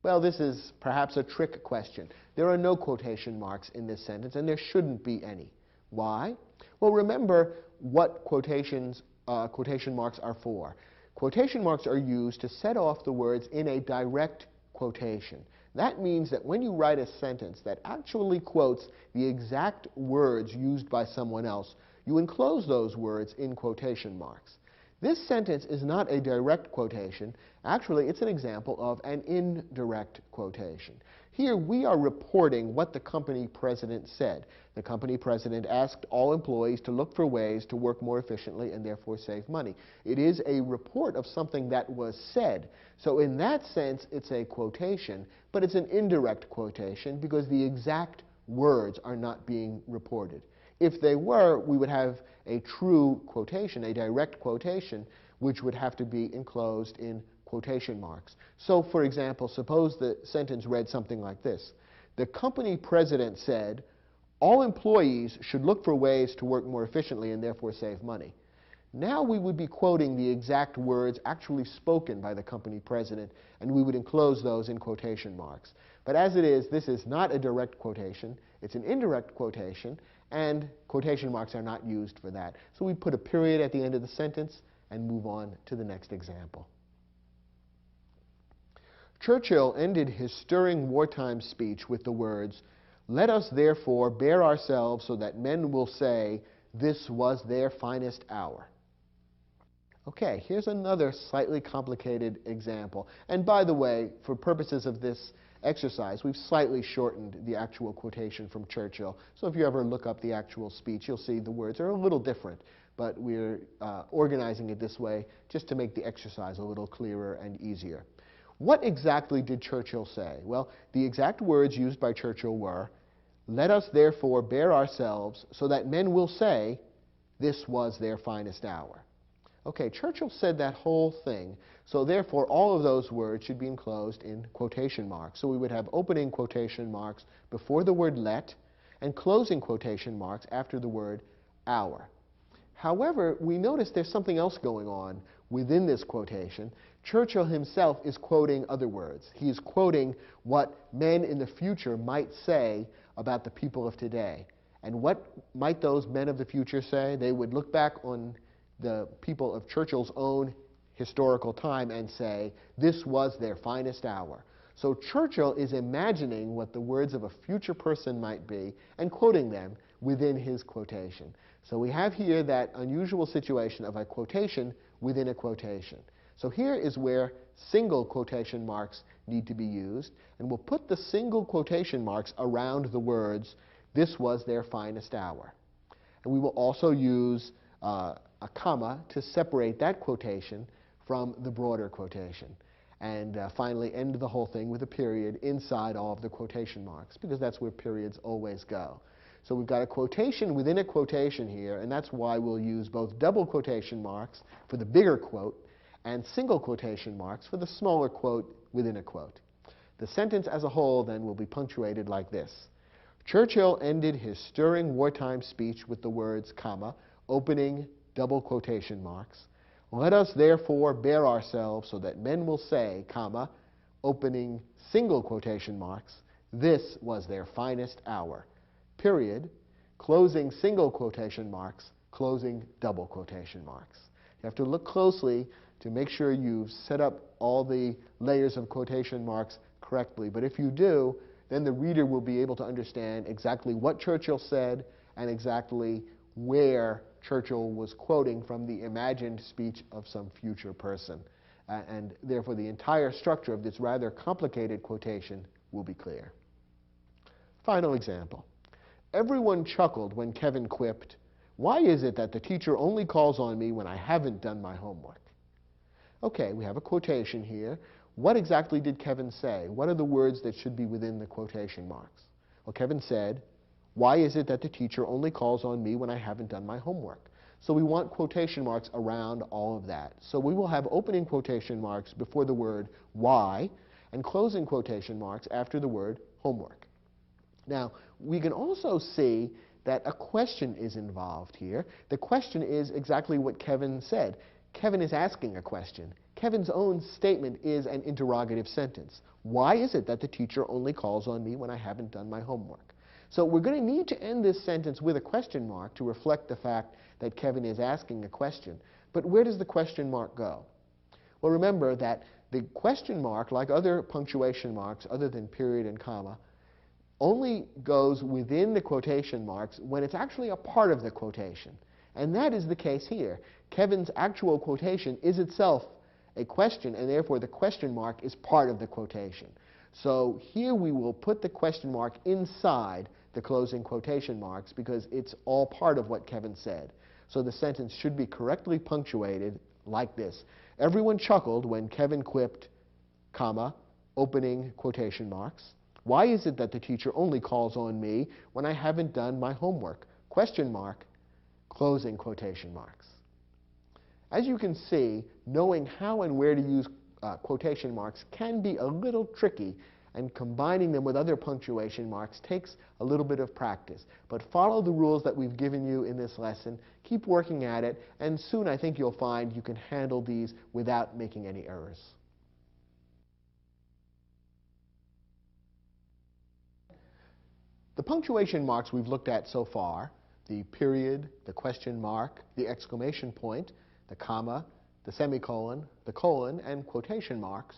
A: Well, this is perhaps a trick question. There are no quotation marks in this sentence, and there shouldn't be any. Why? Well, remember what quotation marks are for. Quotation marks are used to set off the words in a direct quotation. That means that when you write a sentence that actually quotes the exact words used by someone else, you enclose those words in quotation marks. This sentence is not a direct quotation. Actually, it's an example of an indirect quotation. Here we are reporting what the company president said. The company president asked all employees to look for ways to work more efficiently and therefore save money. It is a report of something that was said. So in that sense, it's a quotation, but it's an indirect quotation because the exact words are not being reported. If they were, we would have a true quotation, a direct quotation, which would have to be enclosed in quotation marks. So, for example, suppose the sentence read something like this. The company president said, all employees should look for ways to work more efficiently and therefore save money. Now we would be quoting the exact words actually spoken by the company president, and we would enclose those in quotation marks. But as it is, this is not a direct quotation. It's an indirect quotation, and quotation marks are not used for that. So we put a period at the end of the sentence and move on to the next example. Churchill ended his stirring wartime speech with the words, "Let us therefore bear ourselves so that men will say, this was their finest hour." Okay, here's another slightly complicated example. And by the way, for purposes of this exercise, we've slightly shortened the actual quotation from Churchill. So if you ever look up the actual speech, you'll see the words are a little different. But we're organizing it this way just to make the exercise a little clearer and easier. What exactly did Churchill say? Well, the exact words used by Churchill were, "Let us therefore bear ourselves so that men will say, this was their finest hour." Okay, Churchill said that whole thing, so therefore all of those words should be enclosed in quotation marks. So we would have opening quotation marks before the word let and closing quotation marks after the word hour. However, we notice there's something else going on within this quotation. Churchill himself is quoting other words. He's quoting what men in the future might say about the people of today. And what might those men of the future say? They would look back on the people of Churchill's own historical time and say, this was their finest hour. So Churchill is imagining what the words of a future person might be and quoting them within his quotation. So we have here that unusual situation of a quotation within a quotation. So here is where single quotation marks need to be used, and we'll put the single quotation marks around the words, this was their finest hour. And we will also use a comma to separate that quotation from the broader quotation. And finally end the whole thing with a period inside all of the quotation marks, because that's where periods always go. So we've got a quotation within a quotation here, and that's why we'll use both double quotation marks for the bigger quote and single quotation marks for the smaller quote within a quote. The sentence as a whole then will be punctuated like this. Churchill ended his stirring wartime speech with the words, comma, opening double quotation marks. Let us therefore bear ourselves so that men will say, comma, opening single quotation marks, this was their finest hour, period, closing single quotation marks, closing double quotation marks. You have to look closely to make sure you've set up all the layers of quotation marks correctly. But if you do, then the reader will be able to understand exactly what Churchill said and exactly where Churchill was quoting from the imagined speech of some future person. And therefore, the entire structure of this rather complicated quotation will be clear. Final example. Everyone chuckled when Kevin quipped, "Why is it that the teacher only calls on me when I haven't done my homework?" Okay, we have a quotation here. What exactly did Kevin say? What are the words that should be within the quotation marks? Well, Kevin said, "Why is it that the teacher only calls on me when I haven't done my homework?" So we want quotation marks around all of that. So we will have opening quotation marks before the word why and closing quotation marks after the word homework. Now, we can also see that a question is involved here. The question is exactly what Kevin said. Kevin is asking a question. Kevin's own statement is an interrogative sentence. Why is it that the teacher only calls on me when I haven't done my homework? So we're going to need to end this sentence with a question mark to reflect the fact that Kevin is asking a question. But where does the question mark go? Well, remember that the question mark, like other punctuation marks other than period and comma, only goes within the quotation marks when it's actually a part of the quotation. And that is the case here. Kevin's actual quotation is itself a question, and therefore the question mark is part of the quotation. So here we will put the question mark inside the closing quotation marks because it's all part of what Kevin said. So the sentence should be correctly punctuated like this. Everyone chuckled when Kevin quipped, comma, opening quotation marks. Why is it that the teacher only calls on me when I haven't done my homework? Question mark, closing quotation marks. As you can see, knowing how and where to use quotation marks can be a little tricky, and combining them with other punctuation marks takes a little bit of practice. But follow the rules that we've given you in this lesson, keep working at it, and soon I think you'll find you can handle these without making any errors. The punctuation marks we've looked at so far, the period, the question mark, the exclamation point, the comma, the semicolon, the colon, and quotation marks,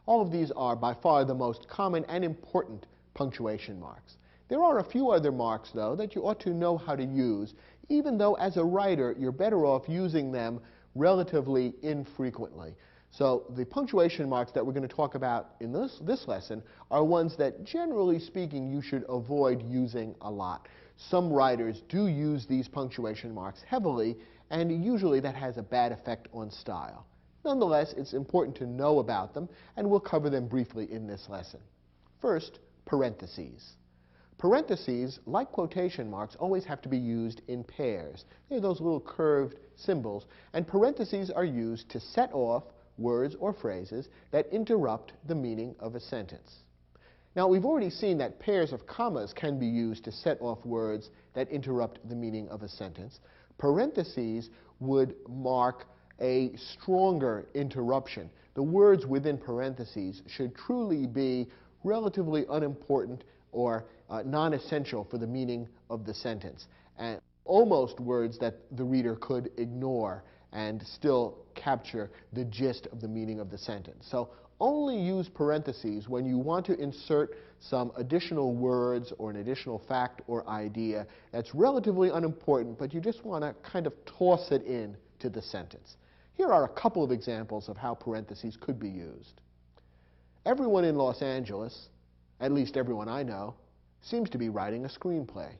A: all of these are by far the most common and important punctuation marks. There are a few other marks, though, that you ought to know how to use, even though as a writer you're better off using them relatively infrequently. So the punctuation marks that we're going to talk about in this lesson are ones that, generally speaking, you should avoid using a lot. Some writers do use these punctuation marks heavily, and usually that has a bad effect on style. Nonetheless, it's important to know about them, and we'll cover them briefly in this lesson. First, parentheses. Parentheses, like quotation marks, always have to be used in pairs. They're those little curved symbols, and parentheses are used to set off words or phrases that interrupt the meaning of a sentence. Now, we've already seen that pairs of commas can be used to set off words that interrupt the meaning of a sentence. Parentheses would mark a stronger interruption. The words within parentheses should truly be relatively unimportant or non-essential for the meaning of the sentence, and almost words that the reader could ignore and still capture the gist of the meaning of the sentence. So only use parentheses when you want to insert some additional words or an additional fact or idea that's relatively unimportant, but you just want to kind of toss it in to the sentence. Here are a couple of examples of how parentheses could be used. Everyone in Los Angeles, at least everyone I know, seems to be writing a screenplay.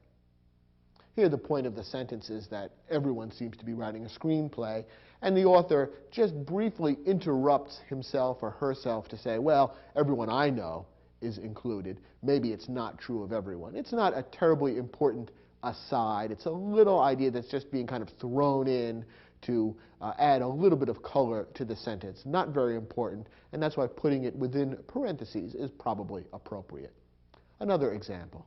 A: Here the point of the sentence is that everyone seems to be writing a screenplay, and the author just briefly interrupts himself or herself to say, well, everyone I know is included. Maybe it's not true of everyone. It's not a terribly important aside. It's a little idea that's just being kind of thrown in to add a little bit of color to the sentence. Not very important, and that's why putting it within parentheses is probably appropriate. Another example.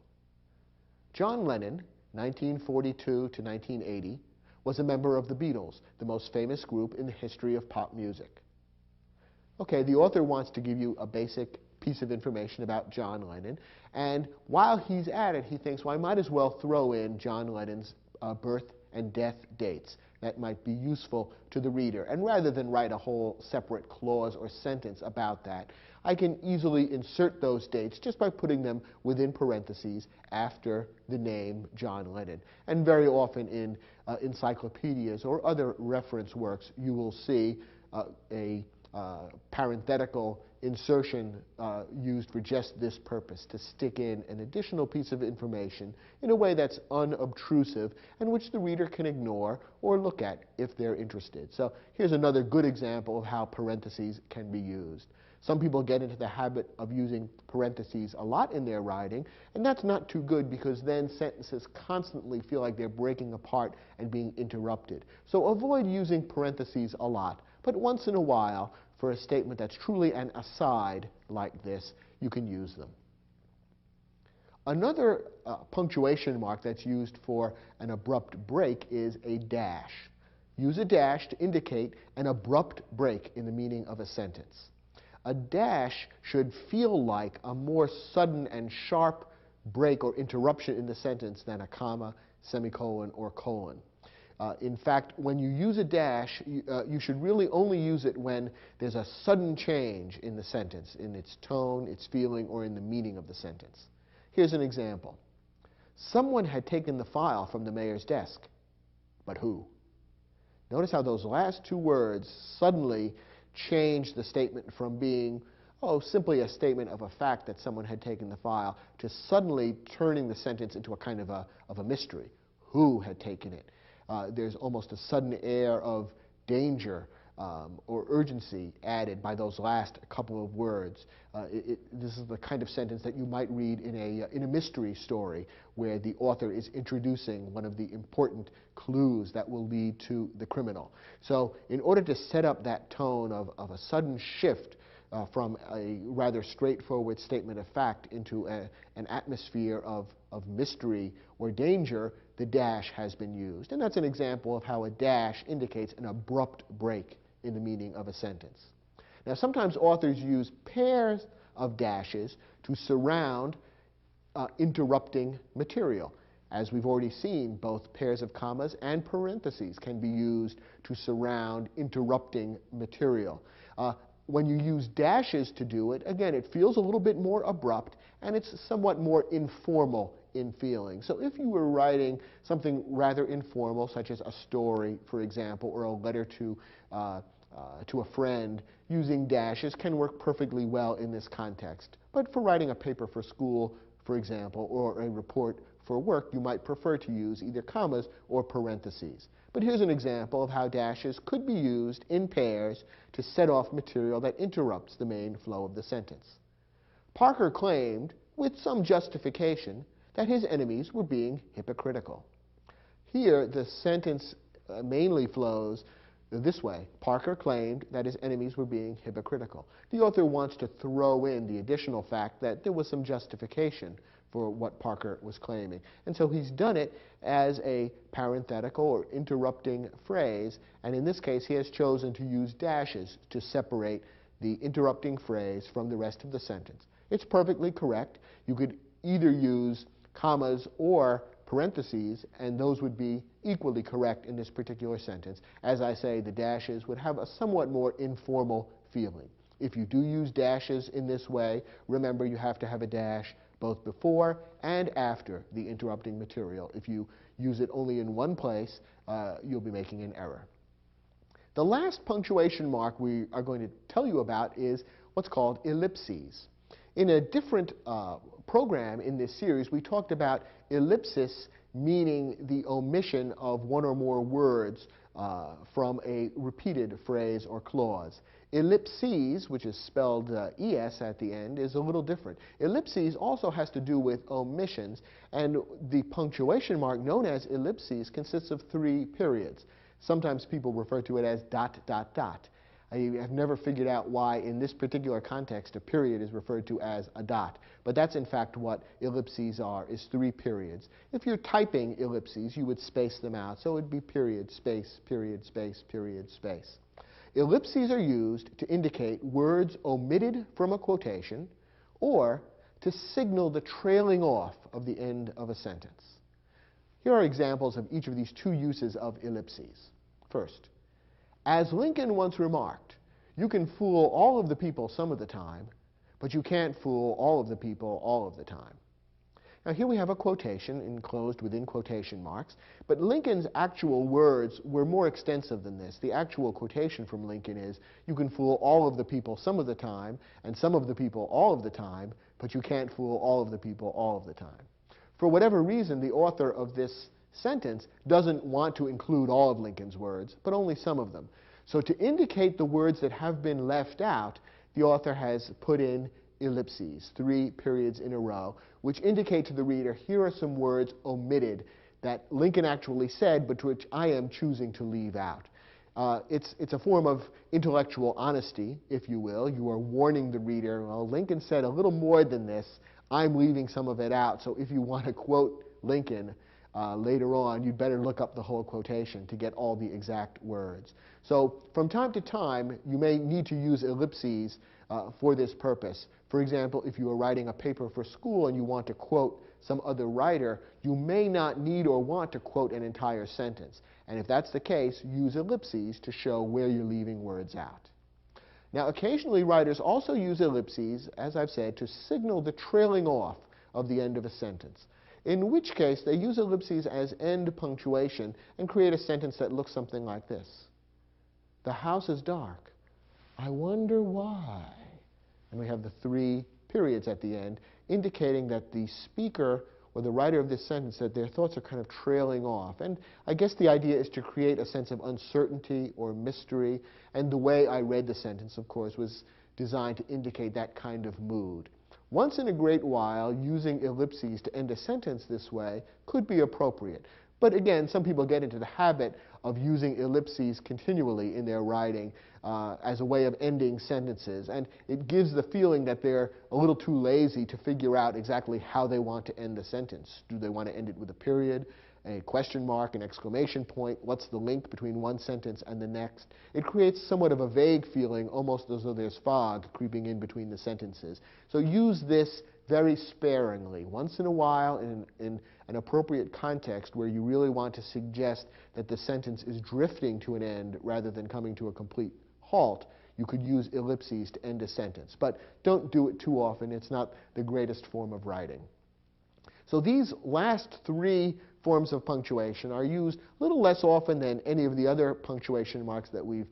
A: John Lennon, 1942 to 1980, was a member of the Beatles, the most famous group in the history of pop music. Okay, the author wants to give you a basic piece of information about John Lennon, and while he's at it, he thinks, well, I might as well throw in John Lennon's birth and death dates. That might be useful to the reader. And rather than write a whole separate clause or sentence about that, I can easily insert those dates just by putting them within parentheses after the name John Lennon. And very often in encyclopedias or other reference works, you will see a parenthetical insertion used for just this purpose, to stick in an additional piece of information in a way that's unobtrusive and which the reader can ignore or look at if they're interested. So here's another good example of how parentheses can be used. Some people get into the habit of using parentheses a lot in their writing, and that's not too good because then sentences constantly feel like they're breaking apart and being interrupted. So avoid using parentheses a lot, but once in a while, for a statement that's truly an aside like this, you can use them. Another punctuation mark that's used for an abrupt break is a dash. Use a dash to indicate an abrupt break in the meaning of a sentence. A dash should feel like a more sudden and sharp break or interruption in the sentence than a comma, semicolon, or colon. In fact, when you use a dash, you should really only use it when there's a sudden change in the sentence, in its tone, its feeling, or in the meaning of the sentence. Here's an example. Someone had taken the file from the mayor's desk, but who? Notice how those last two words suddenly change the statement from being, oh, simply a statement of a fact that someone had taken the file, to suddenly turning the sentence into a kind of a mystery. Who had taken it? There's almost a sudden air of danger or urgency added by those last couple of words. This is the kind of sentence that you might read in a mystery story where the author is introducing one of the important clues that will lead to the criminal. So in order to set up that tone of a sudden shift from a rather straightforward statement of fact into an atmosphere of mystery or danger, the dash has been used. And that's an example of how a dash indicates an abrupt break in the meaning of a sentence. Now, sometimes authors use pairs of dashes to surround interrupting material. As we've already seen, both pairs of commas and parentheses can be used to surround interrupting material. When you use dashes to do it, again, it feels a little bit more abrupt, and it's somewhat more informal in feeling. So if you were writing something rather informal, such as a story, for example, or a letter to a friend, using dashes can work perfectly well in this context. But for writing a paper for school, for example, or a report for work, you might prefer to use either commas or parentheses. But here's an example of how dashes could be used in pairs to set off material that interrupts the main flow of the sentence. Parker claimed, with some justification, that his enemies were being hypocritical. Here, the sentence mainly flows this way. Parker claimed that his enemies were being hypocritical. The author wants to throw in the additional fact that there was some justification for what Parker was claiming. And so he's done it as a parenthetical or interrupting phrase, and in this case he has chosen to use dashes to separate the interrupting phrase from the rest of the sentence. It's perfectly correct. You could either use commas or parentheses, and those would be equally correct in this particular sentence. As I say, the dashes would have a somewhat more informal feeling. If you do use dashes in this way, remember you have to have a dash both before and after the interrupting material. If you use it only in one place, you'll be making an error. The last punctuation mark we are going to tell you about is what's called ellipses. In a different program in this series, we talked about ellipsis meaning the omission of one or more words from a repeated phrase or clause. Ellipses, which is spelled ES at the end, is a little different. Ellipses also has to do with omissions, and the punctuation mark known as ellipses consists of 3 periods. Sometimes people refer to it as ... I have never figured out why in this particular context a period is referred to as a dot, but that's in fact what ellipses are, is 3 periods. If you're typing ellipses, you would space them out, so it would be period, space, period, space, period, space. Ellipses are used to indicate words omitted from a quotation or to signal the trailing off of the end of a sentence. Here are examples of each of these 2 uses of ellipses. First, as Lincoln once remarked, you can fool all of the people some of the time, but you can't fool all of the people all of the time. Now here we have a quotation enclosed within quotation marks, but Lincoln's actual words were more extensive than this. The actual quotation from Lincoln is, you can fool all of the people some of the time, and some of the people all of the time, but you can't fool all of the people all of the time. For whatever reason, the author of this sentence doesn't want to include all of Lincoln's words, but only some of them. So to indicate the words that have been left out, the author has put in ellipses, 3 periods in a row, which indicate to the reader, here are some words omitted that Lincoln actually said, but which I am choosing to leave out. It's a form of intellectual honesty, if you will. You are warning the reader, well, Lincoln said a little more than this. I'm leaving some of it out, so if you want to quote Lincoln later on, you'd better look up the whole quotation to get all the exact words. So from time to time, you may need to use ellipses for this purpose. For example, if you are writing a paper for school and you want to quote some other writer, you may not need or want to quote an entire sentence. And if that's the case, use ellipses to show where you're leaving words out. Now, occasionally writers also use ellipses, as I've said, to signal the trailing off of the end of a sentence. in which case they use ellipses as end punctuation and create a sentence that looks something like this. The house is dark. I wonder why. And we have the 3 periods at the end, indicating that the speaker or the writer of this sentence, that their thoughts are kind of trailing off. And I guess the idea is to create a sense of uncertainty or mystery. And the way I read the sentence, of course, was designed to indicate that kind of mood. Once in a great while, using ellipses to end a sentence this way could be appropriate. But again, some people get into the habit of using ellipses continually in their writing as a way of ending sentences. And it gives the feeling that they're a little too lazy to figure out exactly how they want to end the sentence. Do they want to end it with a period, a question mark, an exclamation point? What's the link between one sentence and the next? It creates somewhat of a vague feeling, almost as though there's fog creeping in between the sentences. So use this very sparingly. Once in a while, in an appropriate context where you really want to suggest that the sentence is drifting to an end rather than coming to a complete halt, you could use ellipses to end a sentence. But don't do it too often. It's not the greatest form of writing. So these last 3 forms of punctuation are used a little less often than any of the other punctuation marks that we've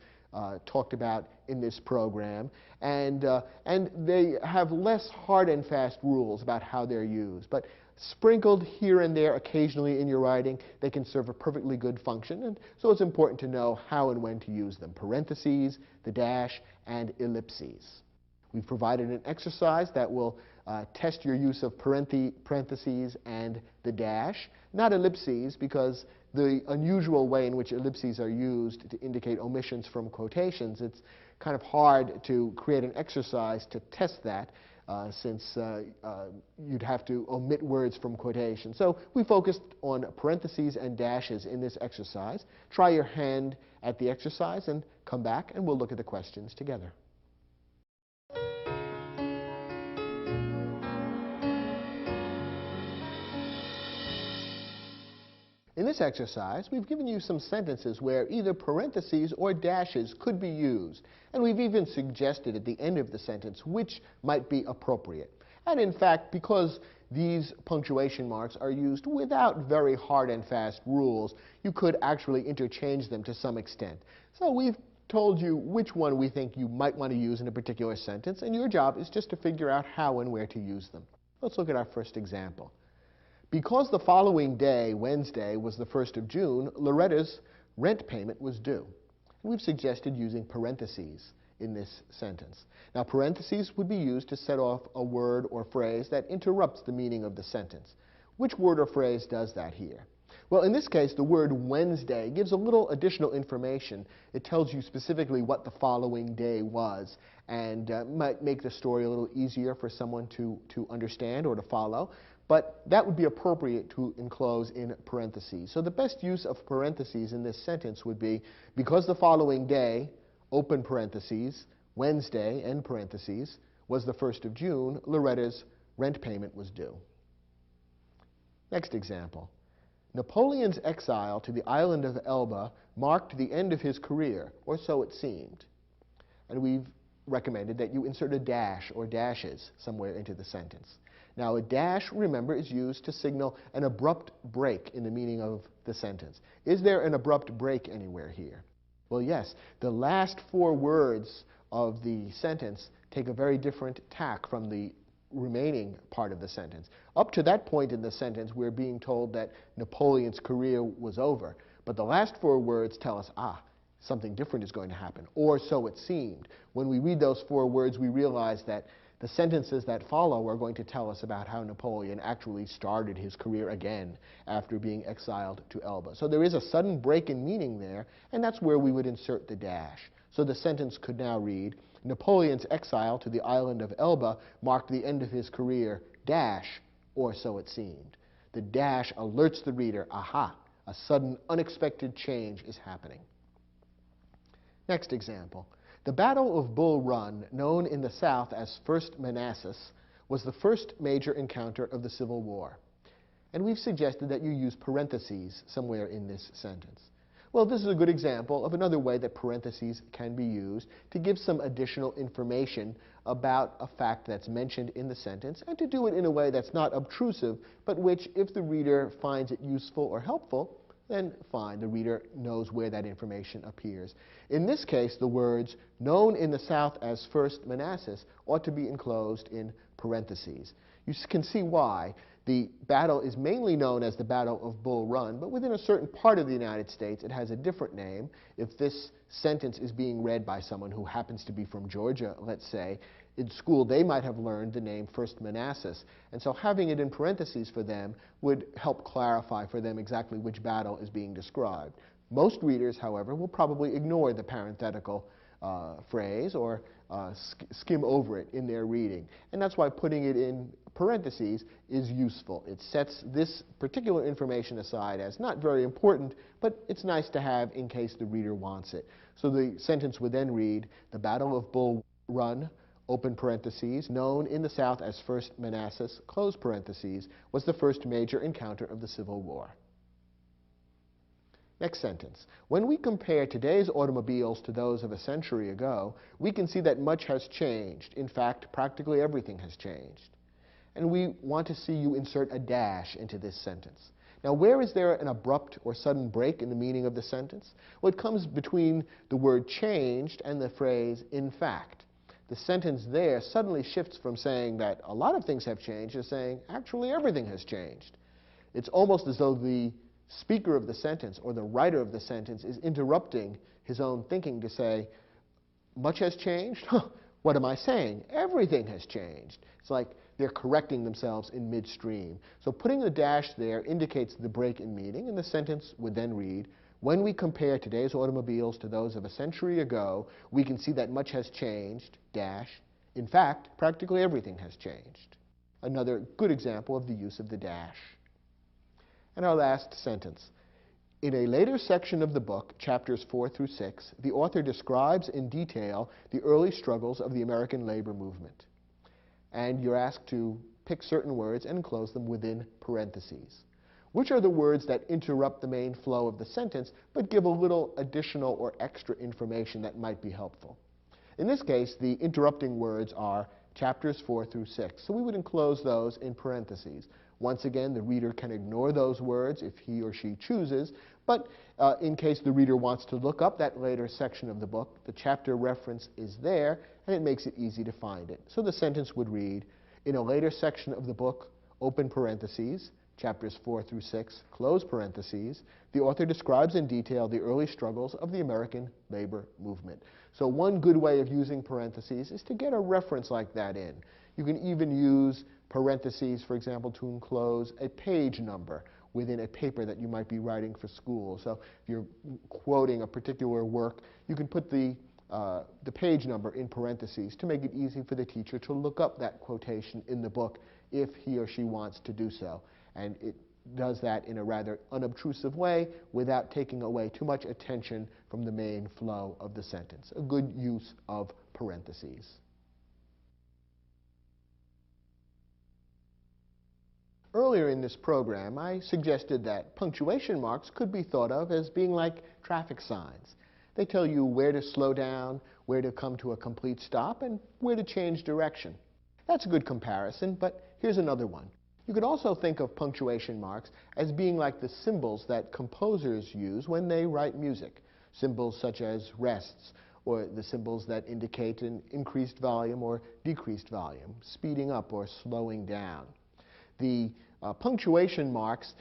A: talked about in this program, and they have less hard and fast rules about how they're used. But sprinkled here and there occasionally in your writing, they can serve a perfectly good function, and so it's important to know how and when to use them. Parentheses, the dash, and ellipses. We've provided an exercise that will test your use of parentheses and the dash, not ellipses, because the unusual way in which ellipses are used to indicate omissions from quotations, it's kind of hard to create an exercise to test that since you'd have to omit words from quotation. So we focused on parentheses and dashes in this exercise. Try your hand at the exercise and come back and we'll look at the questions together. In this exercise, we've given you some sentences where either parentheses or dashes could be used, and we've even suggested at the end of the sentence which might be appropriate. And in fact, because these punctuation marks are used without very hard and fast rules, you could actually interchange them to some extent. So we've told you which one we think you might want to use in a particular sentence, and your job is just to figure out how and where to use them. Let's look at our first example. Because the following day, Wednesday, was the 1st of June, Loretta's rent payment was due. We've suggested using parentheses in this sentence. Now, parentheses would be used to set off a word or phrase that interrupts the meaning of the sentence. Which word or phrase does that here? Well, in this case, the word Wednesday gives a little additional information. It tells you specifically what the following day was, and might make the story a little easier for someone to understand or to follow. But that would be appropriate to enclose in parentheses. So the best use of parentheses in this sentence would be, because the following day, open parentheses, Wednesday, end parentheses, was the 1st of June, Loretta's rent payment was due. Next example. Napoleon's exile to the island of Elba marked the end of his career, or so it seemed. And we've recommended that you insert a dash or dashes somewhere into the sentence. Now, a dash, remember, is used to signal an abrupt break in the meaning of the sentence. Is there an abrupt break anywhere here? Well, yes. The last 4 words of the sentence take a very different tack from the remaining part of the sentence. Up to that point in the sentence, we're being told that Napoleon's career was over. But the last 4 words tell us, something different is going to happen, or so it seemed. When we read those 4 words, we realize that the sentences that follow are going to tell us about how Napoleon actually started his career again after being exiled to Elba. So there is a sudden break in meaning there, and that's where we would insert the dash. So the sentence could now read, Napoleon's exile to the island of Elba marked the end of his career, dash, or so it seemed. The dash alerts the reader, aha, a sudden unexpected change is happening. Next example. The Battle of Bull Run, known in the South as First Manassas, was the first major encounter of the Civil War. And we've suggested that you use parentheses somewhere in this sentence. Well, this is a good example of another way that parentheses can be used to give some additional information about a fact that's mentioned in the sentence, and to do it in a way that's not obtrusive, but which, if the reader finds it useful or helpful, then fine, the reader knows where that information appears. In this case, the words, known in the South as First Manassas, ought to be enclosed in parentheses. You can see why. The battle is mainly known as the Battle of Bull Run, but within a certain part of the United States, it has a different name. If this sentence is being read by someone who happens to be from Georgia, let's say, in school they might have learned the name First Manassas, and so having it in parentheses for them would help clarify for them exactly which battle is being described. Most readers, however, will probably ignore the parenthetical phrase or skim over it in their reading, and that's why putting it in parentheses is useful. It sets this particular information aside as not very important, but it's nice to have in case the reader wants it. So the sentence would then read, the Battle of Bull Run, open parentheses, known in the South as First Manassas, close parentheses, was the first major encounter of the Civil War. Next sentence. When we compare today's automobiles to those of a century ago, we can see that much has changed. In fact, practically everything has changed. And we want to see you insert a dash into this sentence. Now, where is there an abrupt or sudden break in the meaning of the sentence? Well, it comes between the word changed and the phrase in fact. The sentence there suddenly shifts from saying that a lot of things have changed to saying actually everything has changed. It's almost as though the speaker of the sentence or the writer of the sentence is interrupting his own thinking to say, much has changed? What am I saying? Everything has changed. It's like they're correcting themselves in midstream. So putting the dash there indicates the break in meaning, and the sentence would then read, when we compare today's automobiles to those of a century ago, we can see that much has changed, dash. In fact, practically everything has changed. Another good example of the use of the dash. And our last sentence. In a later section of the book, chapters 4 through 6, the author describes in detail the early struggles of the American labor movement. And you're asked to pick certain words and enclose them within parentheses. Which are the words that interrupt the main flow of the sentence, but give a little additional or extra information that might be helpful? In this case, the interrupting words are chapters 4 through 6, so we would enclose those in parentheses. Once again, the reader can ignore those words if he or she chooses, but in case the reader wants to look up that later section of the book, the chapter reference is there, and it makes it easy to find it. So the sentence would read, in a later section of the book, open parentheses, chapters 4 through 6, close parentheses, the author describes in detail the early struggles of the American labor movement. So one good way of using parentheses is to get a reference like that in. You can even use parentheses, for example, to enclose a page number within a paper that you might be writing for school. So if you're quoting a particular work, you can put the page number in parentheses to make it easy for the teacher to look up that quotation in the book if he or she wants to do so. And it does that in a rather unobtrusive way without taking away too much attention from the main flow of the sentence. A good use of parentheses. Earlier in this program, I suggested that punctuation marks could be thought of as being like traffic signs. They tell you where to slow down, where to come to a complete stop, and where to change direction. That's a good comparison, but here's another one. You could also think of punctuation marks as being like the symbols that composers use when they write music. Symbols such as rests, or the symbols that indicate an increased volume or decreased volume, speeding up or slowing down. The punctuation marks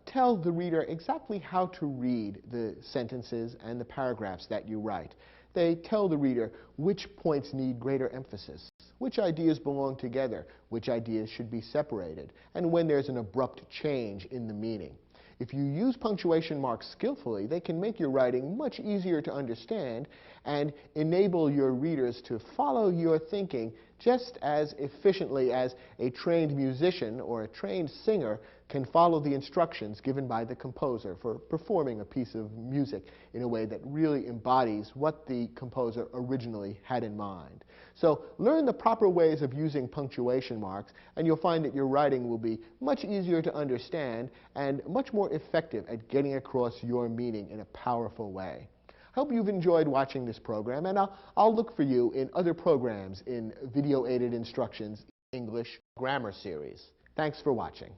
A: tell the reader exactly how to read the sentences and the paragraphs that you write. They tell the reader which points need greater emphasis, which ideas belong together, which ideas should be separated, and when there's an abrupt change in the meaning. If you use punctuation marks skillfully, they can make your writing much easier to understand and enable your readers to follow your thinking just as efficiently as a trained musician or a trained singer can follow the instructions given by the composer for performing a piece of music in a way that really embodies what the composer originally had in mind. So learn the proper ways of using punctuation marks, and you'll find that your writing will be much easier to understand and much more effective at getting across your meaning in a powerful way. I hope you've enjoyed watching this program, and I'll look for you in other programs in Video Aided Instruction's English Grammar Series. Thanks for watching.